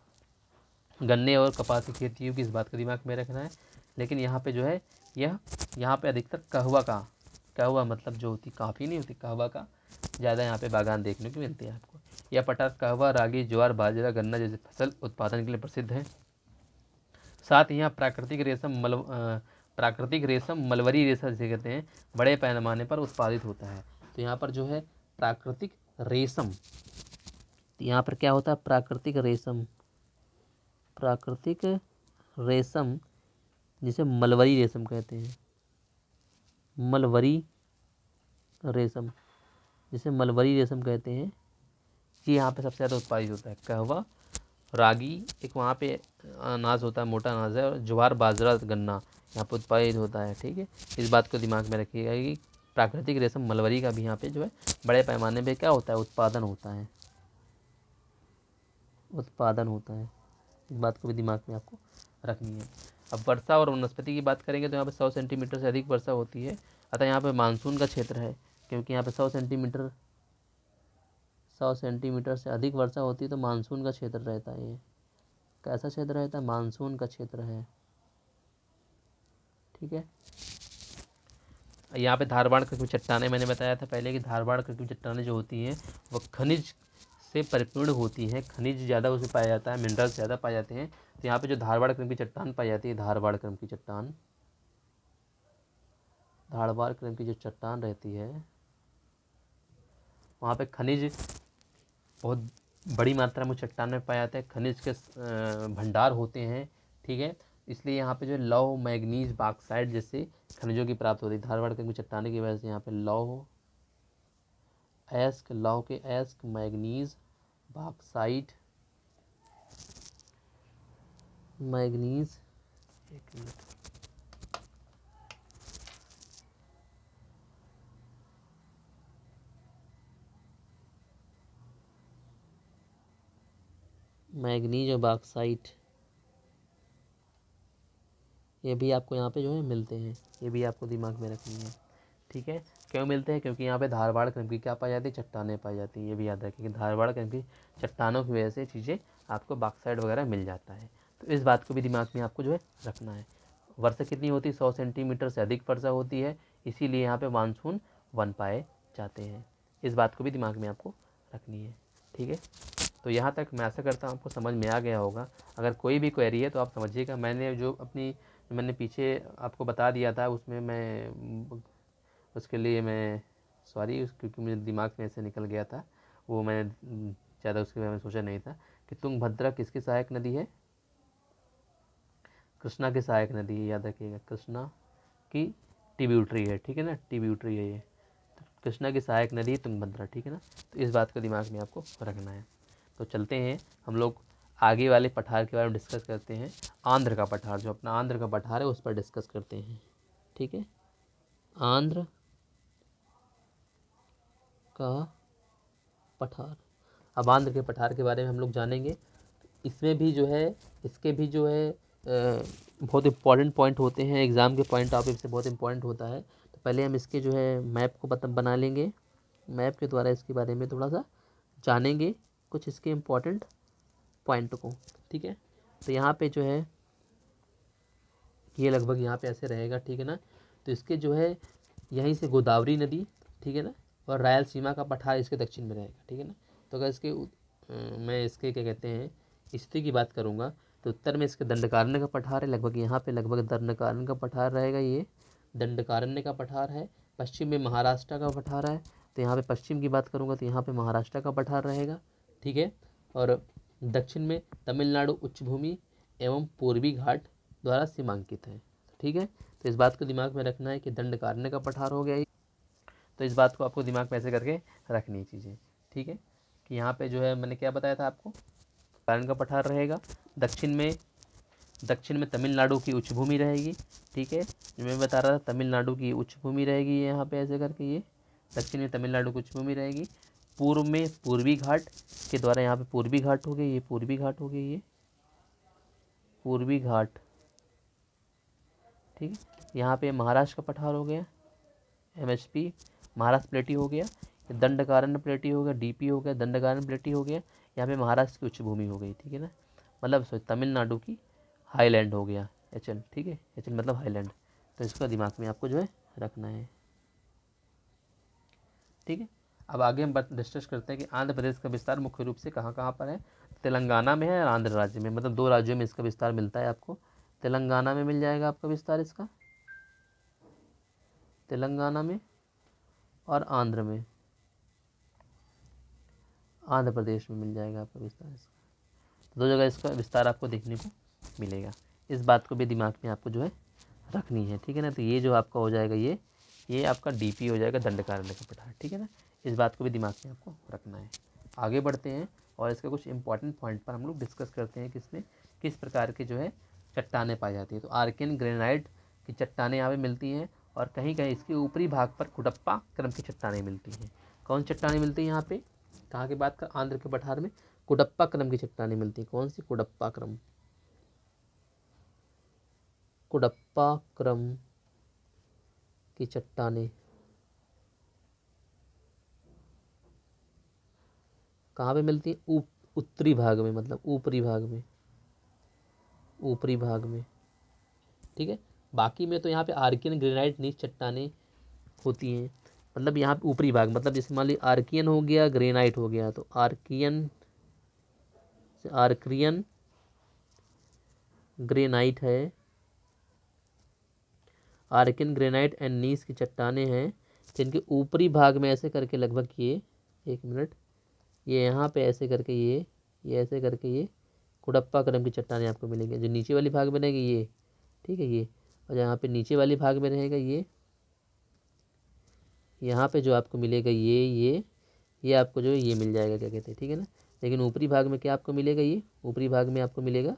गन्ने और कपास की खेती होगी, इस बात का दिमाग में रखना है। लेकिन यहाँ पे जो है यहाँ पे अधिकतर कहवा मतलब जो होती काफ़ी नहीं होती, कहवा का ज़्यादा यहाँ पे बागान देखने को मिलते हैं आपको। यह पठार कहवा, रागी, ज्वार, बाजरा, गन्ना जैसे फसल उत्पादन के लिए प्रसिद्ध है। साथ ही यहाँ प्राकृतिक रेशम मलवरी रेशा जिसे कहते हैं बड़े पैमाने पर उत्पादित होता है। तो यहाँ पर जो है प्राकृतिक रेशम, तो यहाँ पर क्या होता है, प्राकृतिक रेशम जिसे मलवरी रेशम कहते हैं, मलवरी रेशम जिसे मलवरी रेशम कहते हैं, ये यहाँ पे सबसे ज़्यादा उत्पादित होता है। कहवा, रागी, एक वहाँ पे अनाज होता है, मोटा अनाज है, और ज्वार, बाजरा, गन्ना यहाँ पे उत्पादित होता है, ठीक है। इस बात को दिमाग में रखिएगा कि प्राकृतिक रेशम मलवरी का भी यहाँ पे जो है बड़े पैमाने पे क्या होता है, उत्पादन होता है, इस बात को भी दिमाग में आपको रखनी है। अब वर्षा और वनस्पति की बात करेंगे तो यहाँ पे 100 सेंटीमीटर से अधिक वर्षा होती है, अतः यहाँ पे मानसून का क्षेत्र है, क्योंकि यहाँ पे 100 सेंटीमीटर से अधिक वर्षा होती है तो मानसून का क्षेत्र रहता है। ये कैसा क्षेत्र रहता है, मानसून का क्षेत्र है, ठीक है। यहाँ पे धारवाड़ की चट्टानें, मैंने बताया था पहले कि धारवाड़ की चट्टानें जो होती हैं वो खनिज से परिपूर्ण होती हैं, खनिज ज़्यादा उसमें पाया जाता है, मिनरल्स ज़्यादा पाए जाते हैं। तो यहाँ पे जो धारवाड़ क्रम की चट्टान पाई जाती है, धारवाड़ क्रम की जो चट्टान रहती है, वहाँ पे खनिज बहुत बड़ी मात्रा में चट्टान में पाया जाता है, खनिज के भंडार होते हैं, ठीक है। इसलिए यहाँ पे जो लौह, मैग्नीज, बॉक्साइट जैसे खनिजों की प्राप्त होती है। धारवाड़ क्रम की चट्टाने की वजह से यहाँ पे लौह के एस्क, मैग्नीज, बॉक्साइट, मैग्नीज, एक मिनट, मैग्नीज और बॉक्साइट, ये भी आपको यहाँ पे जो है मिलते हैं, ये भी आपको दिमाग में रखनी है, ठीक है। क्यों मिलते हैं? क्योंकि यहाँ पे धारवाड़ क्रम की क्या पाई जाती है? चट्टानें पाई जाती हैं। ये भी याद रखें कि धारवाड़ क्रम की चट्टानों की वजह से चीज़ें आपको बॉक्साइट वगैरह मिल जाता है। तो इस बात को भी दिमाग में आपको जो है रखना है। वर्षा कितनी होती है? 100 सेंटीमीटर से अधिक वर्षा होती है, इसीलिए यहाँ पे मानसून वन पाए जाते हैं। इस बात को भी दिमाग में आपको रखनी है। ठीक है, तो यहाँ तक मैं आशा करता हूँ आपको समझ में आ गया होगा। अगर कोई भी क्वेरी है तो आप समझिएगा। मैंने पीछे आपको बता दिया था, उसमें मैं उसके लिए मैं सॉरी, क्योंकि मुझे दिमाग में ऐसे निकल गया था, वो मैं ज़्यादा उसके बारे में सोचा नहीं था कि तुंगभद्रा किसकी सहायक नदी है? कृष्णा की सहायक नदी है, याद रखिएगा। कृष्णा की ट्रिब्यूटरी है, ठीक है ना, ट्रिब्यूटरी है ये। तो कृष्णा की सहायक नदी तुंगभद्रा, ठीक है ना। तो इस बात को दिमाग में आपको रखना है। तो चलते हैं हम लोग आगे वाले पठार के बारे में डिस्कस करते हैं। आंध्र का पठार, जो अपना आंध्र का पठार है उस पर डिस्कस करते हैं। ठीक है, आंध्र का पठार। अब आंध्र के पठार के बारे में हम लोग जानेंगे। इसमें भी जो है, इसके भी जो है बहुत इंपॉर्टेंट पॉइंट होते हैं, एग्ज़ाम के पॉइंट ऑफ व्यू से बहुत इंपॉर्टेंट होता है। तो पहले हम इसके जो है मैप को बना लेंगे। मैप के द्वारा इसके बारे में थोड़ा सा जानेंगे, कुछ इसके इम्पोर्टेंट पॉइंट को। ठीक है, तो यहाँ पे जो है ये लगभग यहाँ पे ऐसे रहेगा, ठीक है ना। तो इसके जो है यहीं से गोदावरी नदी, ठीक है ना, और रायलसीमा का पठार इसके दक्षिण में रहेगा, ठीक है ना। तो अगर मैं इसके क्या कहते हैं स्थिति की बात करूँगा तो उत्तर में इसके दंडकारण्य का पठार है, लगभग यहाँ पे लगभग दंडकारण्य का पठार रहेगा, ये दंडकारण्य का पठार है। पश्चिम में महाराष्ट्र का पठार है, तो यहाँ पे पश्चिम की बात करूँगा तो यहाँ पे महाराष्ट्र का पठार रहेगा, ठीक है। और दक्षिण में तमिलनाडु उच्च भूमि एवं पूर्वी घाट द्वारा सीमांकित है, ठीक है। तो इस बात को दिमाग में रखना है कि दंडकारण्य का पठार हो गया। तो इस बात को आपको दिमाग में ऐसे करके रखनी है चीज़ें, ठीक है। कि यहाँ पे जो है मैंने क्या बताया था आपको, कारण का पठार रहेगा। दक्षिण में तमिलनाडु की उच्च भूमि रहेगी, ठीक है। जो मैं बता रहा था तमिलनाडु की उच्च भूमि रहेगी यहाँ पे ऐसे करके, ये दक्षिण में तमिलनाडु की उच्च भूमि रहेगी। पूर्व में पूर्वी घाट के द्वारा, यहाँ पे पूर्वी घाट हो गए, ये पूर्वी घाट हो गए, ये पूर्वी घाट, ठीक है। यहाँ पे महाराष्ट्र का पठार हो गया, MHP महाराष्ट्र प्लेटी हो गया, दंडकारण्य प्लेटी हो गया, DP हो गया, दंडकारण्य प्लेटी हो गया। यहाँ पे महाराष्ट्र की उच्च भूमि हो गई, ठीक है ना, मतलब तमिलनाडु की हाईलैंड हो गया, HL, ठीक है, HL मतलब हाईलैंड। तो इसका दिमाग में आपको जो है रखना है, ठीक है। अब आगे हम डिस्कस करते हैं कि आंध्र प्रदेश का विस्तार मुख्य रूप से कहाँ कहाँ पर है। तेलंगाना में है और आंध्र राज्य में, मतलब दो राज्यों में इसका विस्तार मिलता है आपको। तेलंगाना में मिल जाएगा आपका विस्तार इसका, तेलंगाना में, और आंध्र में, आंध्र प्रदेश में मिल जाएगा आपका विस्तार इसका। तो दो जगह इसका विस्तार आपको देखने को मिलेगा। इस बात को भी दिमाग में आपको जो है रखनी है, ठीक है ना। तो ये जो आपका हो जाएगा, ये आपका DP हो जाएगा, दंडकारण्य का पठार, ठीक है ना। इस बात को भी दिमाग में आपको रखना है। आगे बढ़ते हैं और इसके कुछ इंपॉर्टेंट पॉइंट पर हम लोग डिस्कस करते हैं, किसमें किस प्रकार की जो है चट्टानें पाई जाती है। तो आर्कियन ग्रेनाइट की चट्टानें यहाँ पे मिलती हैं, और कहीं कहीं इसके ऊपरी भाग पर कुडप्पा क्रम की चट्टानें मिलती हैं। कौन चट्टानें मिलती हैं यहाँ पे, कहाँ की बात कर, आंध्र के पठार में कुडप्पा क्रम की चट्टानें मिलती हैं। कौन सी? कुडप्पा क्रम, कुडप्पा क्रम की चट्टानें कहाँ पे मिलती है? उत्तरी भाग में, मतलब ऊपरी भाग में, ऊपरी भाग में, ठीक है। बाकी में तो यहाँ पे आर्कियन ग्रेनाइट नीच चट्टानें होती हैं, मतलब यहाँ पे ऊपरी भाग, मतलब जैसे मान ली आर्कियन हो गया, ग्रेनाइट हो गया, तो आर्कियन ग्रेनाइट है, आर्कियन ग्रेनाइट एंड नीस की चट्टानें हैं, जिनके ऊपरी भाग में ऐसे करके लगभग ये, एक मिनट, ये यहाँ पे ऐसे करके ये ऐसे करके ये कुडप्पा क्रम की चट्टानें आपको मिलेंगी। जो नीचे वाली भाग में रहेगी ये, ठीक है, ये, और यहाँ पे नीचे वाली भाग में रहेगा ये, यहाँ पे जो आपको मिलेगा ये आपको जो है ये मिल जाएगा, क्या कहते हैं, ठीक है ना। लेकिन ऊपरी भाग में क्या आपको मिलेगा, ये ऊपरी भाग में आपको मिलेगा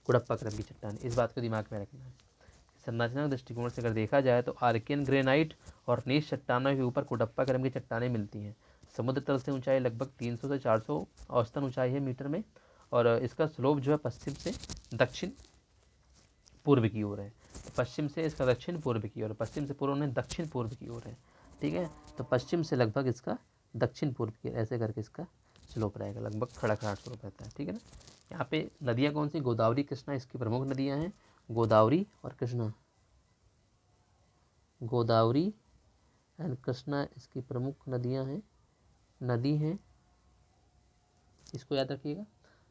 कुडप्पा क्रम की चट्टान। इस बात को दिमाग में रखना है। संरचना दृष्टिकोण से अगर देखा जाए तो आर्कियन ग्रेनाइट और नीच चट्टानों के ऊपर कुडप्पा क्रम की चट्टानें मिलती हैं। समुद्र तल से ऊंचाई लगभग 300 से 400 औसतन ऊंचाई है मीटर में, और इसका स्लोप जो है पश्चिम से दक्षिण पूर्व की ओर है। पश्चिम से इसका दक्षिण पूर्व की ओर, पश्चिम से पूर्व नहीं दक्षिण पूर्व की ओर है। ठीक है। तो पश्चिम से लगभग इसका दक्षिण पूर्व की ऐसे करके इसका स्लोप रहेगा, लगभग खड़ा खड़ा स्लोप रहता है, ठीक है ना। यहाँ पे नदियाँ कौन सी, गोदावरी कृष्णा इसकी प्रमुख नदियाँ हैं, गोदावरी और कृष्णा, गोदावरी एंड कृष्णा इसकी प्रमुख नदियाँ हैं, नदी हैं, इसको याद रखिएगा।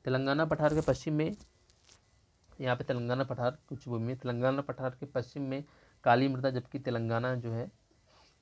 तेलंगाना पठार के पश्चिम में, यहाँ पे तेलंगाना पठार कुछ भूमि में, तेलंगाना पठार के पश्चिम में काली मृदा, जबकि तेलंगाना जो है,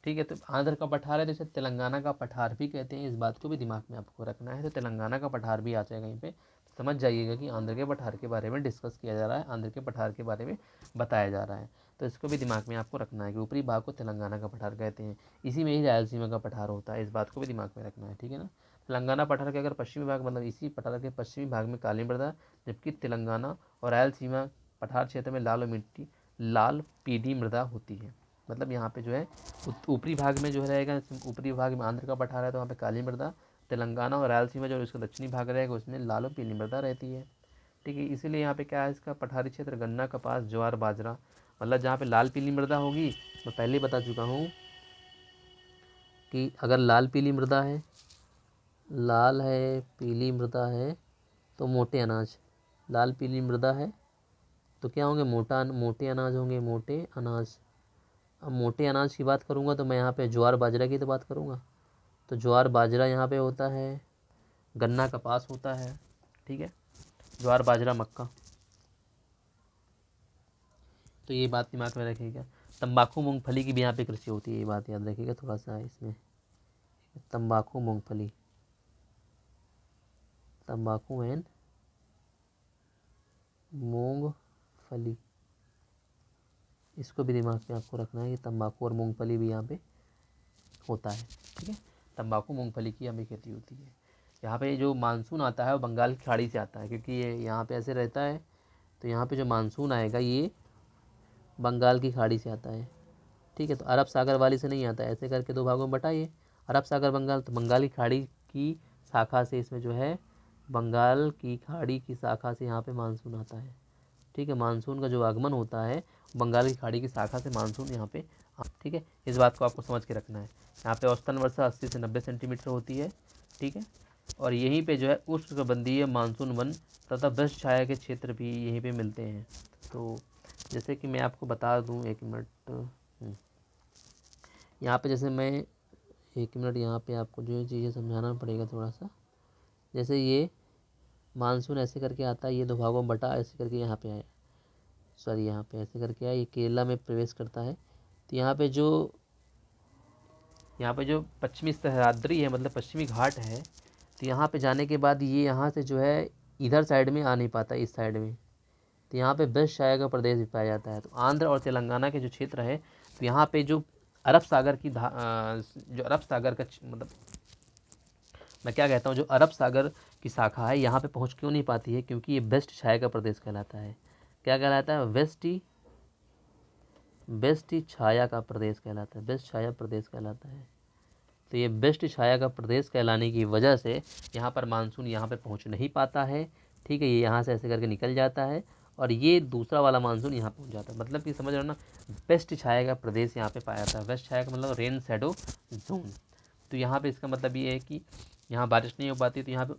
ठीक है। तो आंध्र का पठार है, जैसे तेलंगाना का पठार भी कहते हैं, इस बात को भी दिमाग में आपको रखना है। तो तेलंगाना का पठार भी आ जाएगा यहीं पे, समझ जाइएगा कि आंध्र के पठार के बारे में डिस्कस किया जा रहा है, आंध्र के पठार के बारे में बताया जा रहा है। तो इसको भी दिमाग में आपको रखना है कि ऊपरी भाग को तेलंगाना का पठार कहते हैं, इसी में ही रायलसीमा का पठार होता है, इस बात को भी दिमाग में रखना है, ठीक है ना। तेलंगाना पठार के अगर पश्चिमी भाग, मतलब इसी पठार के पश्चिमी भाग में काली मृदा, जबकि तेलंगाना और रायलसीमा पठार क्षेत्र में लाल मिट्टी, लाल पीली मृदा होती है। मतलब यहाँ पे जो है ऊपरी भाग में जो रहेगा, ऊपरी भाग में आंध्र का पठार है तो वहाँ पे काली मृदा, तेलंगाना और रायलसीमा जो इसका दक्षिणी भाग रहेगा उसमें लाल और पीली मृदा रहती है, ठीक है। इसीलिए यहाँ पे क्या है, इसका पठारी क्षेत्र गन्ना, कपास, ज्वार, बाजरा, मतलब जहाँ पे लाल पीली मृदा होगी, मैं पहले बता चुका हूँ कि अगर लाल पीली मृदा है, लाल है पीली मृदा है तो मोटे अनाज, लाल पीली मृदा है तो क्या होंगे, मोटे अनाज होंगे, मोटे अनाज। अब मोटे अनाज की बात करूँगा तो मैं यहाँ पे ज्वार बाजरा की तो बात करूँगा, तो ज्वार बाजरा यहाँ पे होता है, गन्ना कपास होता है, ठीक है, ज्वार बाजरा मक्का। तो ये बात दिमाग में रखिएगा। तंबाकू मूंगफली की भी यहाँ पे कृषि होती है, ये बात याद रखिएगा थोड़ा सा इसमें। तंबाकू मूंगफली, तंबाकू एंड मूंगफली, इसको भी दिमाग में आपको रखना है कि तंबाकू और मूंगफली भी यहाँ पे होता है, ठीक है। तंबाकू मूंगफली की हमें खेती होती है। यहाँ पे जो मानसून आता है वो बंगाल की खाड़ी से आता है, क्योंकि ये यहाँ पे ऐसे रहता है, तो यहाँ पे जो मानसून आएगा ये बंगाल की खाड़ी से आता है, ठीक है। तो अरब सागर वाली से नहीं आता है, ऐसे करके दो भागों में बटा ये, अरब सागर बंगाल, तो बंगाल की खाड़ी की शाखा से इसमें जो है, बंगाल की खाड़ी की शाखा से यहाँ पे मानसून आता है, ठीक है। मानसून का जो आगमन होता है बंगाल की खाड़ी की शाखा से मानसून यहाँ पे, ठीक है। इस बात को आपको समझ के रखना है। यहाँ पे औसतन वर्षा 80 से 90 सेंटीमीटर होती है, ठीक है। और यहीं पे जो है उष्णकटिबंधीय मानसून वन तथा वृक्ष छाया के क्षेत्र भी यहीं पे मिलते हैं। तो जैसे कि मैं आपको बता दूं, एक मिनट, यहाँ पे जैसे मैं, एक मिनट, यहाँ पे आपको जो ये चीज़ें समझाना पड़ेगा थोड़ा सा। जैसे ये मानसून ऐसे करके आता है, ये दो भागों में बटा ऐसे करके यहाँ पे आया, सॉरी यहाँ पे ऐसे करके आया, ये केरला में प्रवेश करता है। तो यहाँ पे जो पश्चिमी सह्याद्री है, मतलब पश्चिमी घाट है, तो यहाँ पे जाने के बाद ये यहाँ से जो है इधर साइड में आ नहीं पाता, इस साइड में, तो यहाँ पे वृक्ष छाया का प्रदेश भी पाया जाता है। तो आंध्र और तेलंगाना के जो क्षेत्र है, तो यहाँ पे जो अरब सागर की जो अरब सागर का मतलब मैं क्या कहता हूँ, जो अरब सागर की शाखा है यहाँ पे पहुँच क्यों नहीं पाती है, क्योंकि ये वेस्ट छाया का प्रदेश कहलाता है। क्या कहलाता है, वेस्ट छाया का प्रदेश कहलाता है, वेस्ट छाया प्रदेश कहलाता है। तो ये वेस्ट छाया का प्रदेश कहलाने की वजह से यहाँ पर मानसून यहाँ पे पहुँच नहीं पाता है, ठीक है। ये यहाँ से ऐसे करके निकल जाता है और ये दूसरा वाला मानसून यहाँ पहुँच जाता है। मतलब कि समझ रहे हो ना, वेस्ट छाया का प्रदेश यहाँ पे पाया जाता है। वेस्ट छाया का मतलब रेन शैडो जोन। तो यहाँ पे इसका मतलब ये है कि यहाँ बारिश नहीं हो पाती, तो यहाँ पे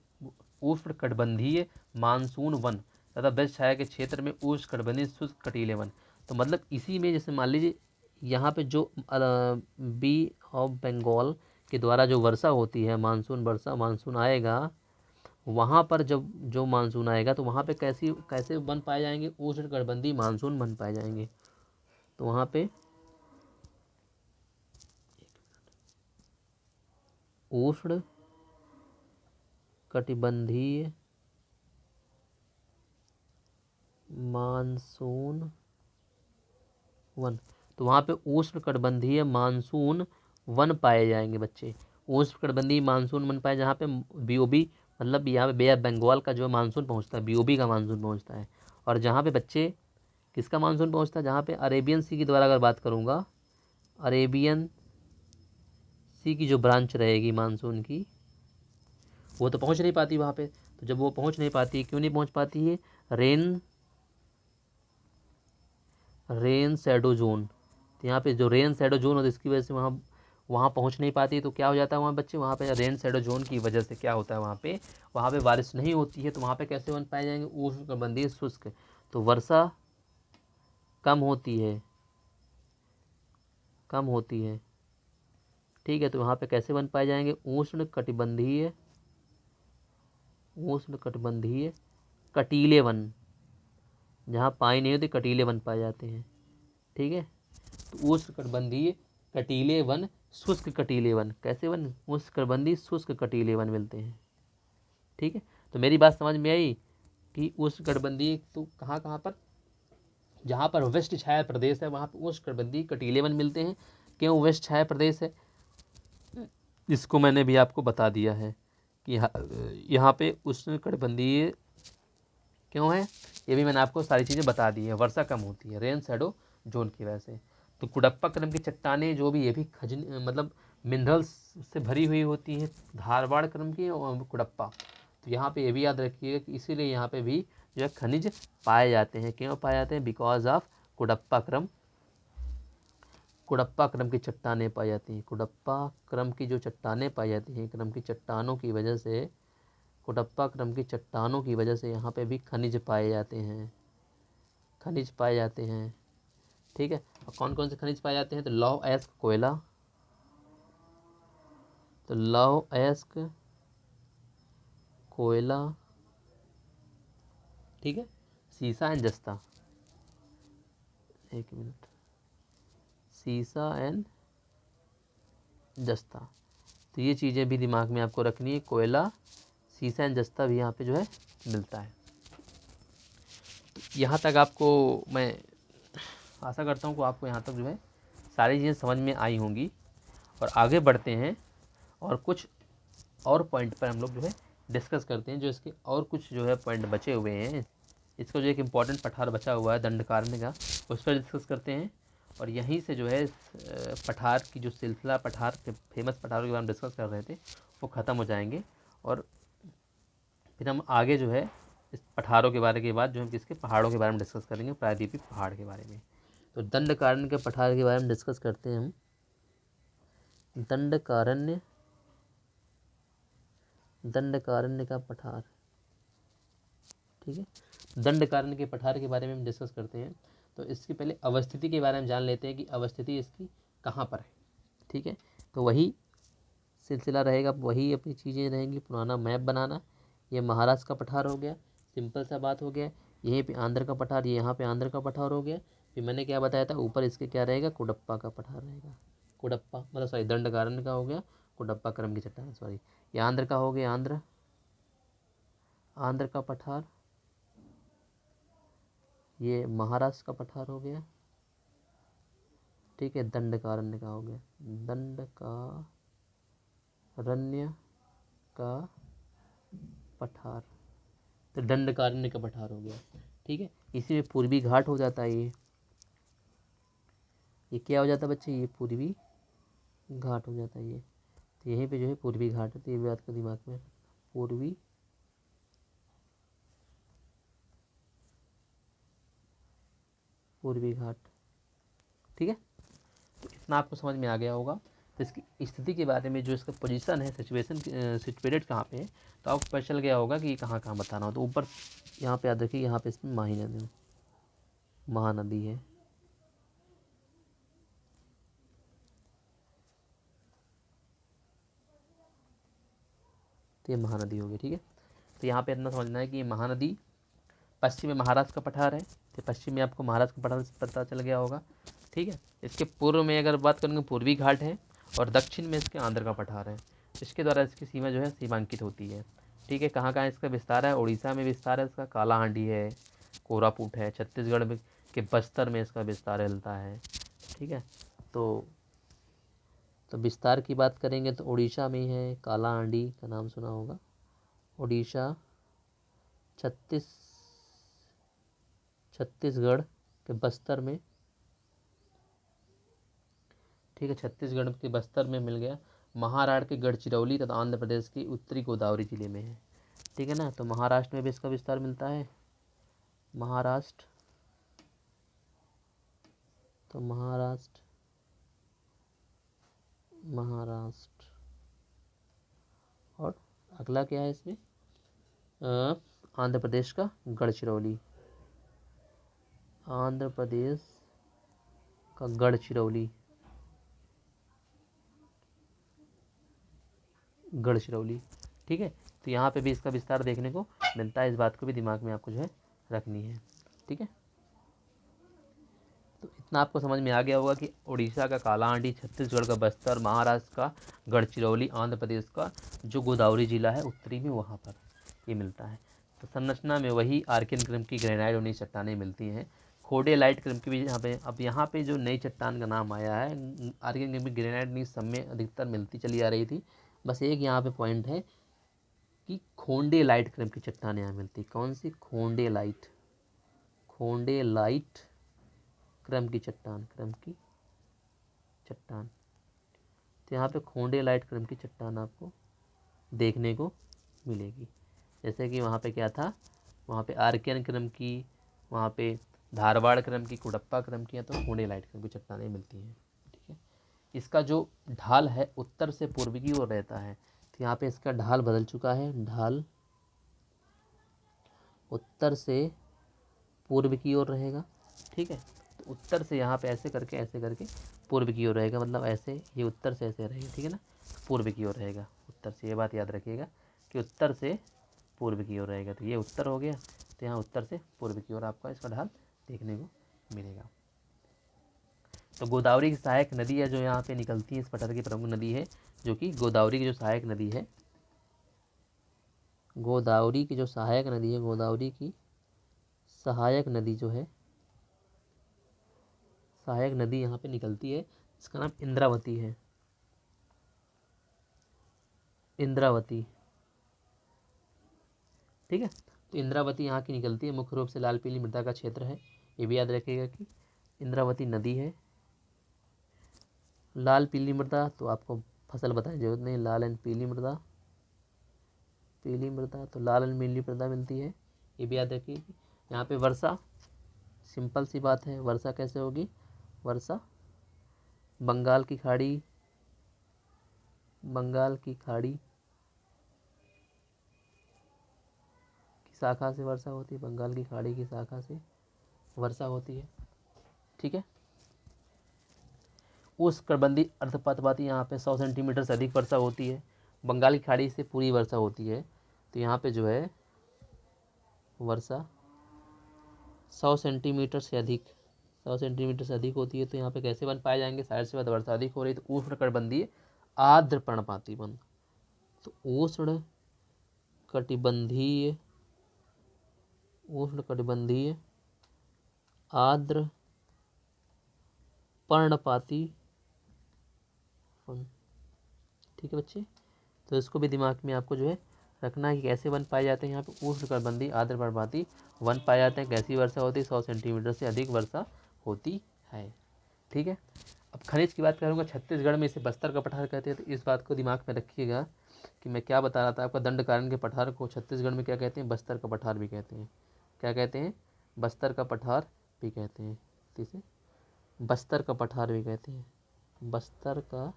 उष्णकटिबंधीय मानसून वन तथा वेस्ट छाया के क्षेत्र में उष्णकटिबंधीय शुष्क कटीले वन। तो मतलब इसी में जैसे मान लीजिए यहाँ पे जो बी ऑफ बंगाल के द्वारा जो वर्षा होती है, मानसून वर्षा, मानसून आएगा वहाँ पर, जब जो मानसून आएगा तो वहाँ पे कैसे कैसे वन पाए जाएंगे, उष्णकटिबंधीय मानसून वन पाए जाएंगे। तो वहाँ पे उष्ण कटिबंधीय मानसून वन, तो वहाँ पे उष्णकटिबंधीय मानसून वन पाए जाएंगे बच्चे। उष्णकटिबंधीय मानसून वन पाए, जहाँ पे बीओबी, मतलब यहाँ पे बे ऑफ बंगाल का जो मानसून पहुँचता है, बीओबी का मानसून पहुँचता है। और जहाँ पे बच्चे किसका मानसून पहुँचता है, जहाँ पे अरेबियन सी के द्वारा अगर बात करूँगा, अरेबियन सी की जो ब्रांच रहेगी मानसून की, वो तो पहुँच नहीं पाती वहाँ पे। तो जब वो पहुँच नहीं पाती, क्यों नहीं पहुँच पाती है, रेन शैडो जोन। तो यहाँ पे जो रेन शैडो जोन होता है, इसकी वजह से वहाँ वहाँ पहुँच नहीं पाती, तो क्या हो जाता है वहाँ बच्चे, वहाँ पे रेन शैडो जोन की वजह से क्या होता है, वहाँ पे बारिश नहीं होती है, तो वहाँ पे कैसे वन पाए जाएंगे, उष्णकटिबंधीय शुष्क। तो वर्षा कम होती है, कम होती है, ठीक है। तो वहाँ पे कैसे वन पाए जाएंगे, उष्णकटिबंधीय, उष्णकटिबंधीय कटीले वन। जहाँ पानी नहीं होती कटीले वन पाए जाते हैं, ठीक है। तो उष्णकटिबंधीय कटीले वन, शुष्क कटीले वन, कैसे वन, उष्णकटिबंधीय शुष्क कटीले वन मिलते हैं, ठीक है। तो मेरी बात समझ में आई कि उष्णकटिबंधीय तो कहाँ कहाँ पर, जहाँ पर वेस्ट छाया प्रदेश है वहाँ पर उष्णकटिबंधीय कटीले वन मिलते हैं। क्यों वेस्ट छाया प्रदेश है, इसको मैंने भी आपको बता दिया है कि यहाँ पे उष्णकटिबंधीय क्यों है, ये भी मैंने आपको सारी चीज़ें बता दी है। वर्षा कम होती है रेन शैडो जोन की वजह से। तो कुडप्पा क्रम की चट्टानें जो भी, ये भी मतलब मिनरल्स से भरी हुई होती हैं, धारवाड़ क्रम की और कुडप्पा। तो यहाँ पे ये भी याद रखिएगा कि इसीलिए यहाँ पे भी जो है खनिज पाए जाते हैं। क्यों पाए जाते हैं, बिकॉज ऑफ कुडप्पा क्रम, कुडप्पा क्रम की चट्टानें पाई जाती हैं। कुडप्पा क्रम की जो चट्टानें पाई जाती हैं, क्रम की चट्टानों की वजह से, कुडप्पा क्रम की चट्टानों की वजह से यहाँ पे भी खनिज पाए जाते हैं, खनिज पाए जाते हैं, ठीक है। और कौन कौन से खनिज पाए जाते हैं, तो लौह अयस्क कोयला, तो लौह अयस्क कोयला, ठीक है, सीसा एंड जस्ता, एक मिनट, सीसा एंड जस्ता। तो ये चीज़ें भी दिमाग में आपको रखनी है, कोयला, सीसा एंड जस्ता भी यहाँ पे जो है मिलता है। यहाँ तक आपको मैं आशा करता हूँ कि आपको यहाँ तक जो है सारी चीज़ें समझ में आई होंगी। और आगे बढ़ते हैं और कुछ और पॉइंट पर हम लोग जो है डिस्कस करते हैं, जो इसके और कुछ जो है पॉइंट बचे हुए हैं। इसका जो एक इम्पॉर्टेंट पठार बचा हुआ है दंडकारण्य का, उस पर डिस्कस करते हैं। और यहीं से जो है पठार की जो सिलसिला, पठार के फेमस पठारों के बारे में डिस्कस कर रहे थे, वो ख़त्म हो जाएंगे। और फिर हम आगे जो है इस पठारों के बारे के बाद जो हम किसके पहाड़ों के बारे में डिस्कस करेंगे, प्रायद्वीपीय पहाड़ के बारे में। तो दंडकारण्य के पठार के बारे में डिस्कस करते हैं हम। दंडकारण्य, दंडकारण्य का पठार, ठीक है। दंडकारण्य के पठार के बारे में हम डिस्कस करते हैं। तो इसके पहले अवस्थिति के बारे में जान लेते हैं कि अवस्थिति इसकी कहाँ पर है, ठीक है। तो वही सिलसिला रहेगा, वही अपनी चीज़ें रहेंगी, पुराना मैप बनाना। ये महाराष्ट्र का पठार हो गया, सिंपल सा बात हो गया। यहीं पे आंध्र का पठार, ये यहाँ पे आंध्र का पठार हो गया। फिर मैंने क्या बताया था, ऊपर इसके क्या रहेगा, कुडप्पा का पठार रहेगा। कुडप्पा मतलब सॉरी दंडकारण्य का हो गया, कुडप्पा क्रम की चट्टान, सॉरी ये आंध्र का हो गया, आंध्र, आंध्र का पठार, ये महाराष्ट्र का पठार हो गया, ठीक है। दंडकारण्य का हो गया, दंडकारण्य का पठार, तो दंडकारण्य का पठार हो गया, ठीक है। इसी में पूर्वी घाट हो जाता है, ये क्या हो जाता है बच्चे, ये पूर्वी घाट हो जाता है ये। तो यहीं पे जो है पूर्वी घाट है, तो ये बात को दिमाग में, पूर्वी पूर्वी घाट, ठीक है। तो इतना आपको समझ में आ गया होगा। तो इसकी स्थिति के बारे में, जो इसका पोजीशन है, सिचुएशन सिचुएटेड कहाँ पे है, तो आपको पता चल गया होगा कि ये कहाँ कहाँ बताना हो। तो ऊपर यहाँ पे याद रखिए, यहाँ पे इसमें माही नदी, महानदी है, तो ये महानदी होगी, ठीक है। तो यहाँ पे इतना समझना है कि ये महानदी पश्चिम में महाराष्ट्र का पठार है, तो पश्चिम में आपको महाराष्ट्र का पठार पता चल गया होगा, ठीक है। इसके पूर्व में अगर बात करेंगे पूर्वी घाट है, और दक्षिण में इसके आंध्र का पठार है। इसके द्वारा इसकी सीमा जो है सीमांकित होती है, ठीक है। कहाँ कहाँ इसका विस्तार है, उड़ीसा में विस्तार है इसका, कालाहांडी है, कोरापुट है, छत्तीसगढ़ में के बस्तर में इसका विस्तार हिलता है, ठीक है। तो विस्तार की बात करेंगे तो उड़ीसा में है, कालाहांडी का नाम सुना होगा, उड़ीसा, छत्तीसगढ़ के बस्तर में, ठीक है, छत्तीसगढ़ के बस्तर में मिल गया। महाराष्ट्र के गढ़चिरौली तथा आंध्र प्रदेश के उत्तरी गोदावरी जिले में है, ठीक है ना। तो महाराष्ट्र में भी इसका विस्तार मिलता है, महाराष्ट्र, तो महाराष्ट्र महाराष्ट्र। और अगला क्या है इसमें, आंध्र प्रदेश का गढ़चिरौली, आंध्र प्रदेश का गढ़चिरौली, गढ़चिरौली। ठीक है, तो यहाँ पे भी इसका विस्तार देखने को मिलता है, इस बात को भी दिमाग में आपको जो है रखनी है। ठीक है, तो इतना आपको समझ में आ गया होगा कि उड़ीसा का कालाहांडी, छत्तीसगढ़ का बस्तर, महाराष्ट्र का गढ़चिरौली, आंध्र प्रदेश का जो गोदावरी जिला है उत्तरी में, वहाँ पर ये मिलता है। तो संरचना में वही आर्कियन क्रम की ग्रेनाइट और नई चट्टानें मिलती हैं। खोडेलाइट क्रम की भी यहाँ पे जो नई चट्टान का नाम आया है, आर्कियन क्रम की ग्रेनाइट नहीं सब में अधिकतर मिलती चली आ रही थी। बस एक यहाँ पे पॉइंट है कि खोंडेलाइट क्रम की चट्टानें यहाँ मिलती। कौन सी? खोंडेलाइट, खोंडेलाइट क्रम की चट्टान, क्रम की चट्टान। तो यहाँ पे खोंडेलाइट क्रम की चट्टान आपको देखने को मिलेगी। जैसे कि वहाँ पे क्या था, वहाँ पे आर्कियन क्रम की, वहाँ पे धारवाड़ क्रम की, कुडप्पा क्रम की, या तो खोंडेलाइट क्रम की चट्टानें मिलती हैं। ठीक है, इसका जो ढाल है उत्तर से पूर्व की ओर रहता है। तो यहाँ पे इसका ढाल बदल चुका है, ढाल उत्तर से पूर्व की ओर रहेगा। ठीक है, तो उत्तर से यहाँ पे ऐसे करके पूर्व की ओर रहेगा, मतलब ऐसे, ये उत्तर से ऐसे रहेगा। ठीक है ना, पूर्व की ओर रहेगा, उत्तर से, ये बात याद रखिएगा कि उत्तर से पूर्व की ओर रहेगा। तो ये उत्तर हो गया, तो यहाँ उत्तर से पूर्व की ओर आपका इसका ढाल देखने को मिलेगा। तो गोदावरी की सहायक नदी है जो यहाँ पे निकलती है, इस पठार की प्रमुख नदी है, जो कि गोदावरी की जो सहायक नदी है, गोदावरी की जो सहायक नदी है, गोदावरी की सहायक नदी जो है, सहायक नदी यहाँ पे निकलती है, इसका नाम इंद्रावती है, इंद्रावती। ठीक है, तो इंद्रावती यहाँ की निकलती है, मुख्य रूप से लाल पीली मृदा का क्षेत्र है। ये भी याद रखिएगा कि इंद्रावती नदी है, लाल पीली मृदा, तो आपको फसल बताने की जरूरत नहीं, लाल एंड पीली मृदा, पीली मृदा, तो लाल एंड पीली मृदा मिलती है। ये भी याद रखिए। यहाँ पे वर्षा, सिंपल सी बात है, वर्षा कैसे होगी, वर्षा बंगाल की खाड़ी, बंगाल की खाड़ी की शाखा से वर्षा होती है, बंगाल की खाड़ी की शाखा से वर्षा होती है। ठीक है, उष्णकटिबंधीय अर्धपातवाती यहाँ पे 100 सेंटीमीटर से अधिक वर्षा होती है, बंगाल की खाड़ी से पूरी वर्षा होती है। तो यहाँ पे जो है वर्षा 100 सेंटीमीटर से अधिक, 100 सेंटीमीटर से अधिक होती है। तो यहाँ पे कैसे वन पाए जाएंगे, शायद से वर्षा अधिक हो रही है तो उष्णकटिबंधीय आर्द्र पर्णपाती वन। तो उष्णकटिबंधीय, उष्णकटिबंधीय आर्द्र पर्णपाती वन। ठीक है बच्चे, तो इसको भी दिमाग में आपको जो है रखना है कि कैसे वन पाए जाते हैं। यहाँ पे उष्णकटिबंधीय आर्द्र पर्णपाती वन पाए जाते हैं। कैसी वर्षा होती है, 100 सेंटीमीटर से अधिक वर्षा होती है। ठीक है, अब खनिज की बात करूँगा, छत्तीसगढ़ में इसे बस्तर का पठार कहते हैं। तो इस बात को दिमाग में रखिएगा कि मैं क्या बता रहा था आपका, दंडकारण्य के पठार को छत्तीसगढ़ में क्या कहते हैं, बस्तर का पठार भी कहते हैं। क्या कहते हैं, बस्तर का पठार भी कहते हैं। इसे बस्तर का पठार भी कहते हैं, बस्तर का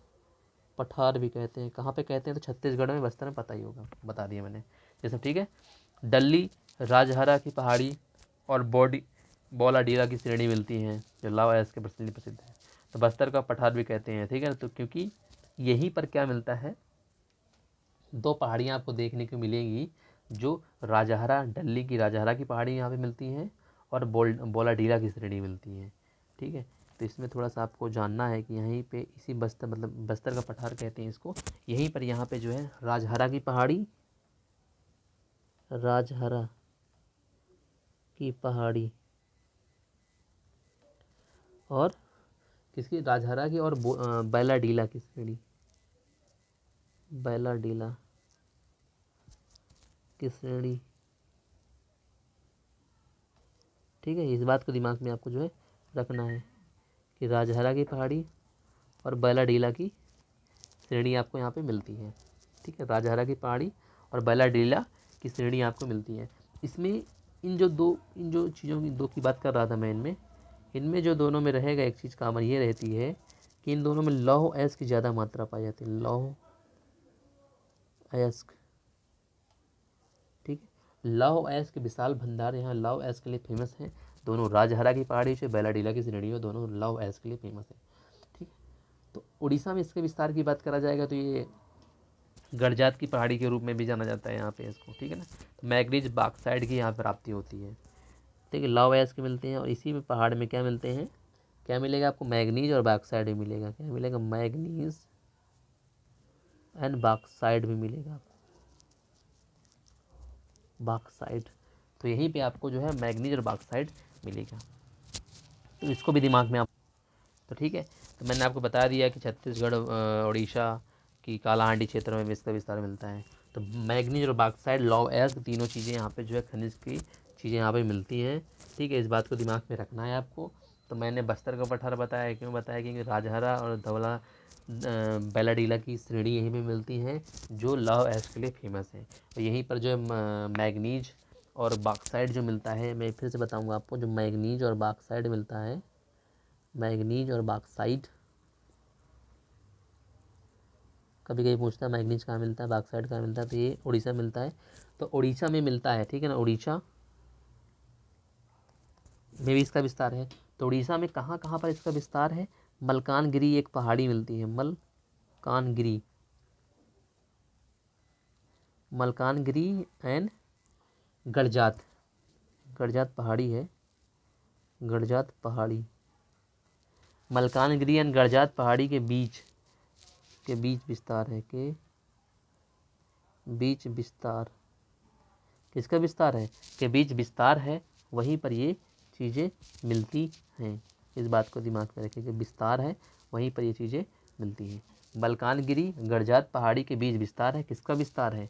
पठार भी कहते हैं। कहाँ पे कहते हैं, तो छत्तीसगढ़ में, बस्तर में, पता ही होगा, बता दिया मैंने ये सब। ठीक है, डल्ली, राजहरा की पहाड़ी और बौलाडीला की श्रेणी मिलती हैं जो लावा अयस्क के प्रसिद्ध है। तो बस्तर का पठार भी कहते हैं। ठीक है, तो क्योंकि यहीं पर क्या मिलता है, दो पहाड़ियाँ आपको देखने को मिलेंगी, जो राजहरा, डल्ली की राजहरा की पहाड़ी यहाँ पे मिलती हैं और बौलाडीला की श्रेणी मिलती हैं। ठीक है, तो इसमें थोड़ा सा आपको जानना है कि यहीं पे इसी बस्तर, मतलब बस्तर का पठार कहते हैं इसको, यहीं पर यहाँ पे जो है राजहरा की पहाड़ी, राजहरा की पहाड़ी और किसकी, राजहरा की, और बैलाडीला की श्रेणी, बैलाडीला की श्रेणी। ठीक है, इस बात को दिमाग में आपको जो है रखना है कि राजहरा की पहाड़ी और बैलाडीला की श्रेणी आपको यहाँ पे मिलती है। ठीक है, राजहरा की पहाड़ी और बैलाडीला की श्रेणी आपको मिलती है। इसमें इन जो चीज़ों की दो की बात कर रहा था मैं, इनमें जो दोनों में रहेगा एक चीज़ कामन ये रहती है कि इन दोनों में लौह अयस्क की ज़्यादा मात्रा पाई जाती है, लौह अयस्क। ठीक है, लौह अयस्क के विशाल भंडार यहाँ लौह अयस्क के लिए फेमस है। दोनों राजहरा की पहाड़ी से बैलाडीला की श्रेणी में दोनों लौह अयस्क के लिए फेमस है। ठीक है, तो उड़ीसा में इसके विस्तार की बात करा जाएगा तो ये गड़जात की पहाड़ी के रूप में भी जाना जाता है यहाँ पे इसको। ठीक है ना, तो मैग्नीज बॉक्साइट की यहाँ प्राप्ति होती है। ठीक है, लौह अयस्क मिलते हैं और इसी में पहाड़ में क्या मिलते हैं, क्या मिलेगा आपको, मैग्नीज और बॉक्साइट भी मिलेगा। क्या मिलेगा, मैग्नीज एंड बॉक्साइट भी मिलेगा आपको, बॉक्साइट। तो यहीं पे आपको जो है मैग्नीज और बॉक्साइट मिलेगा, तो इसको भी दिमाग में आप। तो ठीक है, तो मैंने आपको बता दिया कि छत्तीसगढ़ उड़ीसा की कालाहांडी क्षेत्र में इसका विस्तार मिलता है। तो मैग्नीज और बॉक्साइट, लौह अयस्क, तीनों चीज़ें यहाँ पे जो है खनिज की चीज़ें यहाँ पे मिलती हैं। ठीक है, इस बात को दिमाग में रखना है आपको। तो मैंने बस्तर का पठार बताया, क्यों बताया, क्योंकि राजहरा और धवला बैलाडीला की श्रेणी यहीं पे मिलती हैं जो लौह अयस्क के लिए फेमस है। और यहीं पर जो है मैग्नीज और बॉक्साइट जो मिलता है, मैं फिर से बताऊंगा आपको, जो मैग्नीज और बॉक्साइट मिलता है, मैग्नीज और बॉक्साइट, कभी कभी पूछता है मैग्नीज कहाँ मिलता है, बॉक्साइट कहाँ मिलता है, तो ये उड़ीसा मिलता है। तो उड़ीसा में मिलता है, ठीक है ना, उड़ीसा में भी इसका विस्तार है। तो उड़ीसा में कहाँ कहाँ पर इसका विस्तार है, मलकानगिरी एक पहाड़ी मिलती है, मलकानगिरी, मलकानगिरी एंड गड़जात, गड़जात पहाड़ी है, गड़जात पहाड़ी, मलकानगिरी एंड गड़जात पहाड़ी के बीच विस्तार है, के बीच विस्तार, किसका विस्तार है, के बीच विस्तार है, वहीं पर ये चीज़ें मिलती हैं। इस बात को दिमाग में रखिए कि विस्तार है, वहीं पर ये चीज़ें मिलती हैं। मलकानगिरी गड़जात पहाड़ी के बीच विस्तार है, किसका विस्तार है,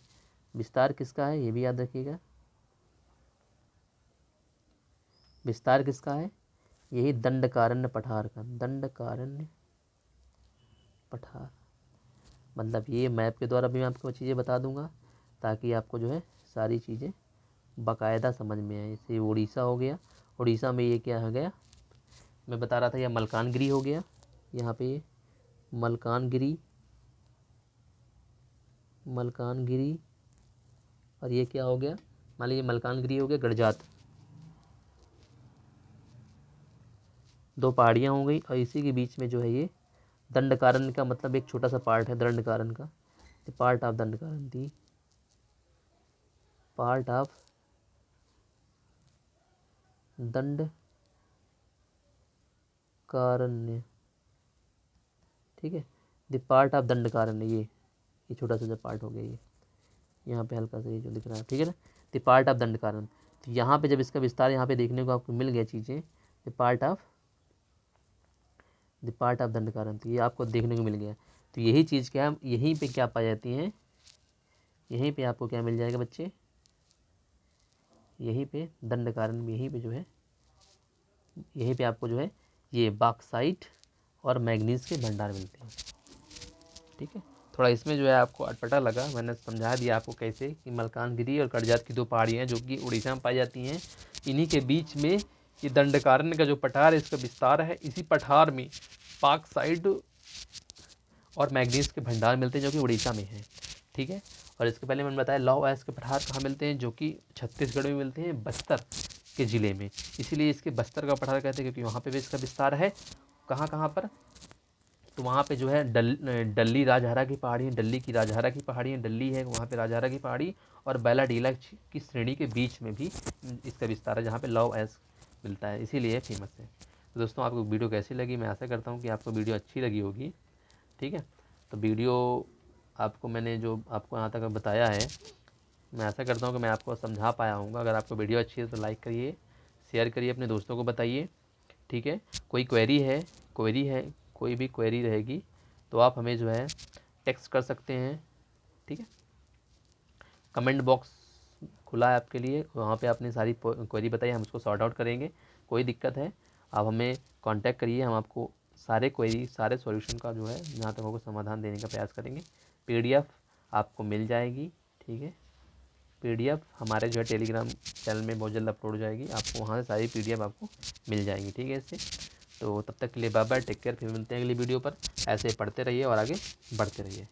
विस्तार किसका है, ये भी याद रखिएगा, विस्तार किसका है, यही दंडकारण्य पठार का, दंडकारण्य पठार। मतलब ये मैप के द्वारा भी मैं आपको चीज़ें बता दूंगा ताकि आपको जो है सारी चीज़ें बाकायदा समझ में आए। जैसे उड़ीसा हो गया, उड़ीसा में ये क्या हो गया, मैं बता रहा था, यह मलकानगिरी हो गया, यहाँ पे ये मलकानगिरी, मलकानगिरी, और ये क्या हो गया, मान लीजिए मलकानगिरी हो गया, गड़जात, दो पहाड़ियाँ हो गई, और इसी के बीच में जो है ये दंडकारण्य का मतलब एक छोटा सा पार्ट है दंडकारण्य का, part of Dandakaranya, the part of Dandakaranya. ठीक है, द पार्ट ऑफ दंडकारण्य, ये छोटा सा जो पार्ट हो गया, ये यहाँ पे हल्का सा ये जो दिख रहा है, ठीक है ना, द पार्ट ऑफ दंडकारण्य। तो यहाँ पे जब इसका विस्तार यहाँ पे देखने को आपको मिल गया चीज़ें, द पार्ट ऑफ दंडकारण्य, तो ये आपको देखने को मिल गया। तो यही चीज़ क्या है, यहीं पे क्या पाई जाती हैं, यहीं पे आपको क्या मिल जाएगा बच्चे, यहीं पे दंडकारण्य में, यहीं पे जो है, यहीं पे आपको जो है ये बॉक्साइट और मैग्नीज के भंडार मिलते हैं। ठीक है, थोड़ा इसमें जो है आपको अटपटा लगा, मैंने समझा दिया आपको कैसे कि मलकानगिरी और गड़जात की दो पहाड़ियाँ हैं जो कि उड़ीसा में पाई जाती हैं, इन्हीं के बीच में ये दंडकारण्य का जो पठार है इसका विस्तार है, इसी पठार में बॉक्साइट और मैग्नीज के भंडार मिलते हैं जो कि उड़ीसा में है। ठीक है, और इसके पहले मैंने बताया लौह अयस्क के पठार कहाँ मिलते हैं, जो कि छत्तीसगढ़ में मिलते हैं, बस्तर के ज़िले में, इसीलिए इसके बस्तर का पठार कहते हैं, क्योंकि वहाँ पे भी इसका विस्तार है। कहाँ कहाँ पर, तो वहाँ पे जो है डल्ली राजहरा की पहाड़ी है, डल्ली की राजहरा की पहाड़ी है, डल्ली है वहाँ पे राजहरा की पहाड़ी, और बैलाडीला की श्रेणी के बीच में भी इसका विस्तार है जहाँ पे लौह अयस्क मिलता है, इसीलिए फेमस है। तो दोस्तों आपको वीडियो कैसी लगी, मैं आशा करता हूँ कि आपको वीडियो अच्छी लगी होगी। ठीक है, तो वीडियो आपको मैंने जो आपको यहाँ तक बताया है, मैं आशा करता हूँ कि मैं आपको समझा पाया हूँ। अगर आपको वीडियो अच्छी है तो लाइक करिए, शेयर करिए, अपने दोस्तों को बताइए। ठीक है, कोई क्वेरी है कोई भी क्वेरी रहेगी तो आप हमें जो है टेक्स्ट कर सकते हैं। ठीक है, कमेंट बॉक्स खुला है आपके लिए, वहाँ पे आपने सारी क्वेरी बताई, हम उसको सॉर्ट आउट करेंगे। कोई दिक्कत है आप हमें कांटेक्ट करिए, हम आपको सारे क्वेरी, सारे सॉल्यूशन का जो है जहाँ तक होगा समाधान देने का प्रयास करेंगे। पीडीएफ आपको मिल जाएगी। ठीक है, पीडीएफ हमारे जो है टेलीग्राम चैनल में बहुत जल्द अपलोड हो जाएगी, आपको वहाँ से सारी पीडीएफ आपको मिल जाएंगी। ठीक है, इससे तो तब तक के लिए बाय बाय, टेक केयर, फिर मिलते हैं अगली वीडियो पर। ऐसे पढ़ते रहिए और आगे बढ़ते रहिए।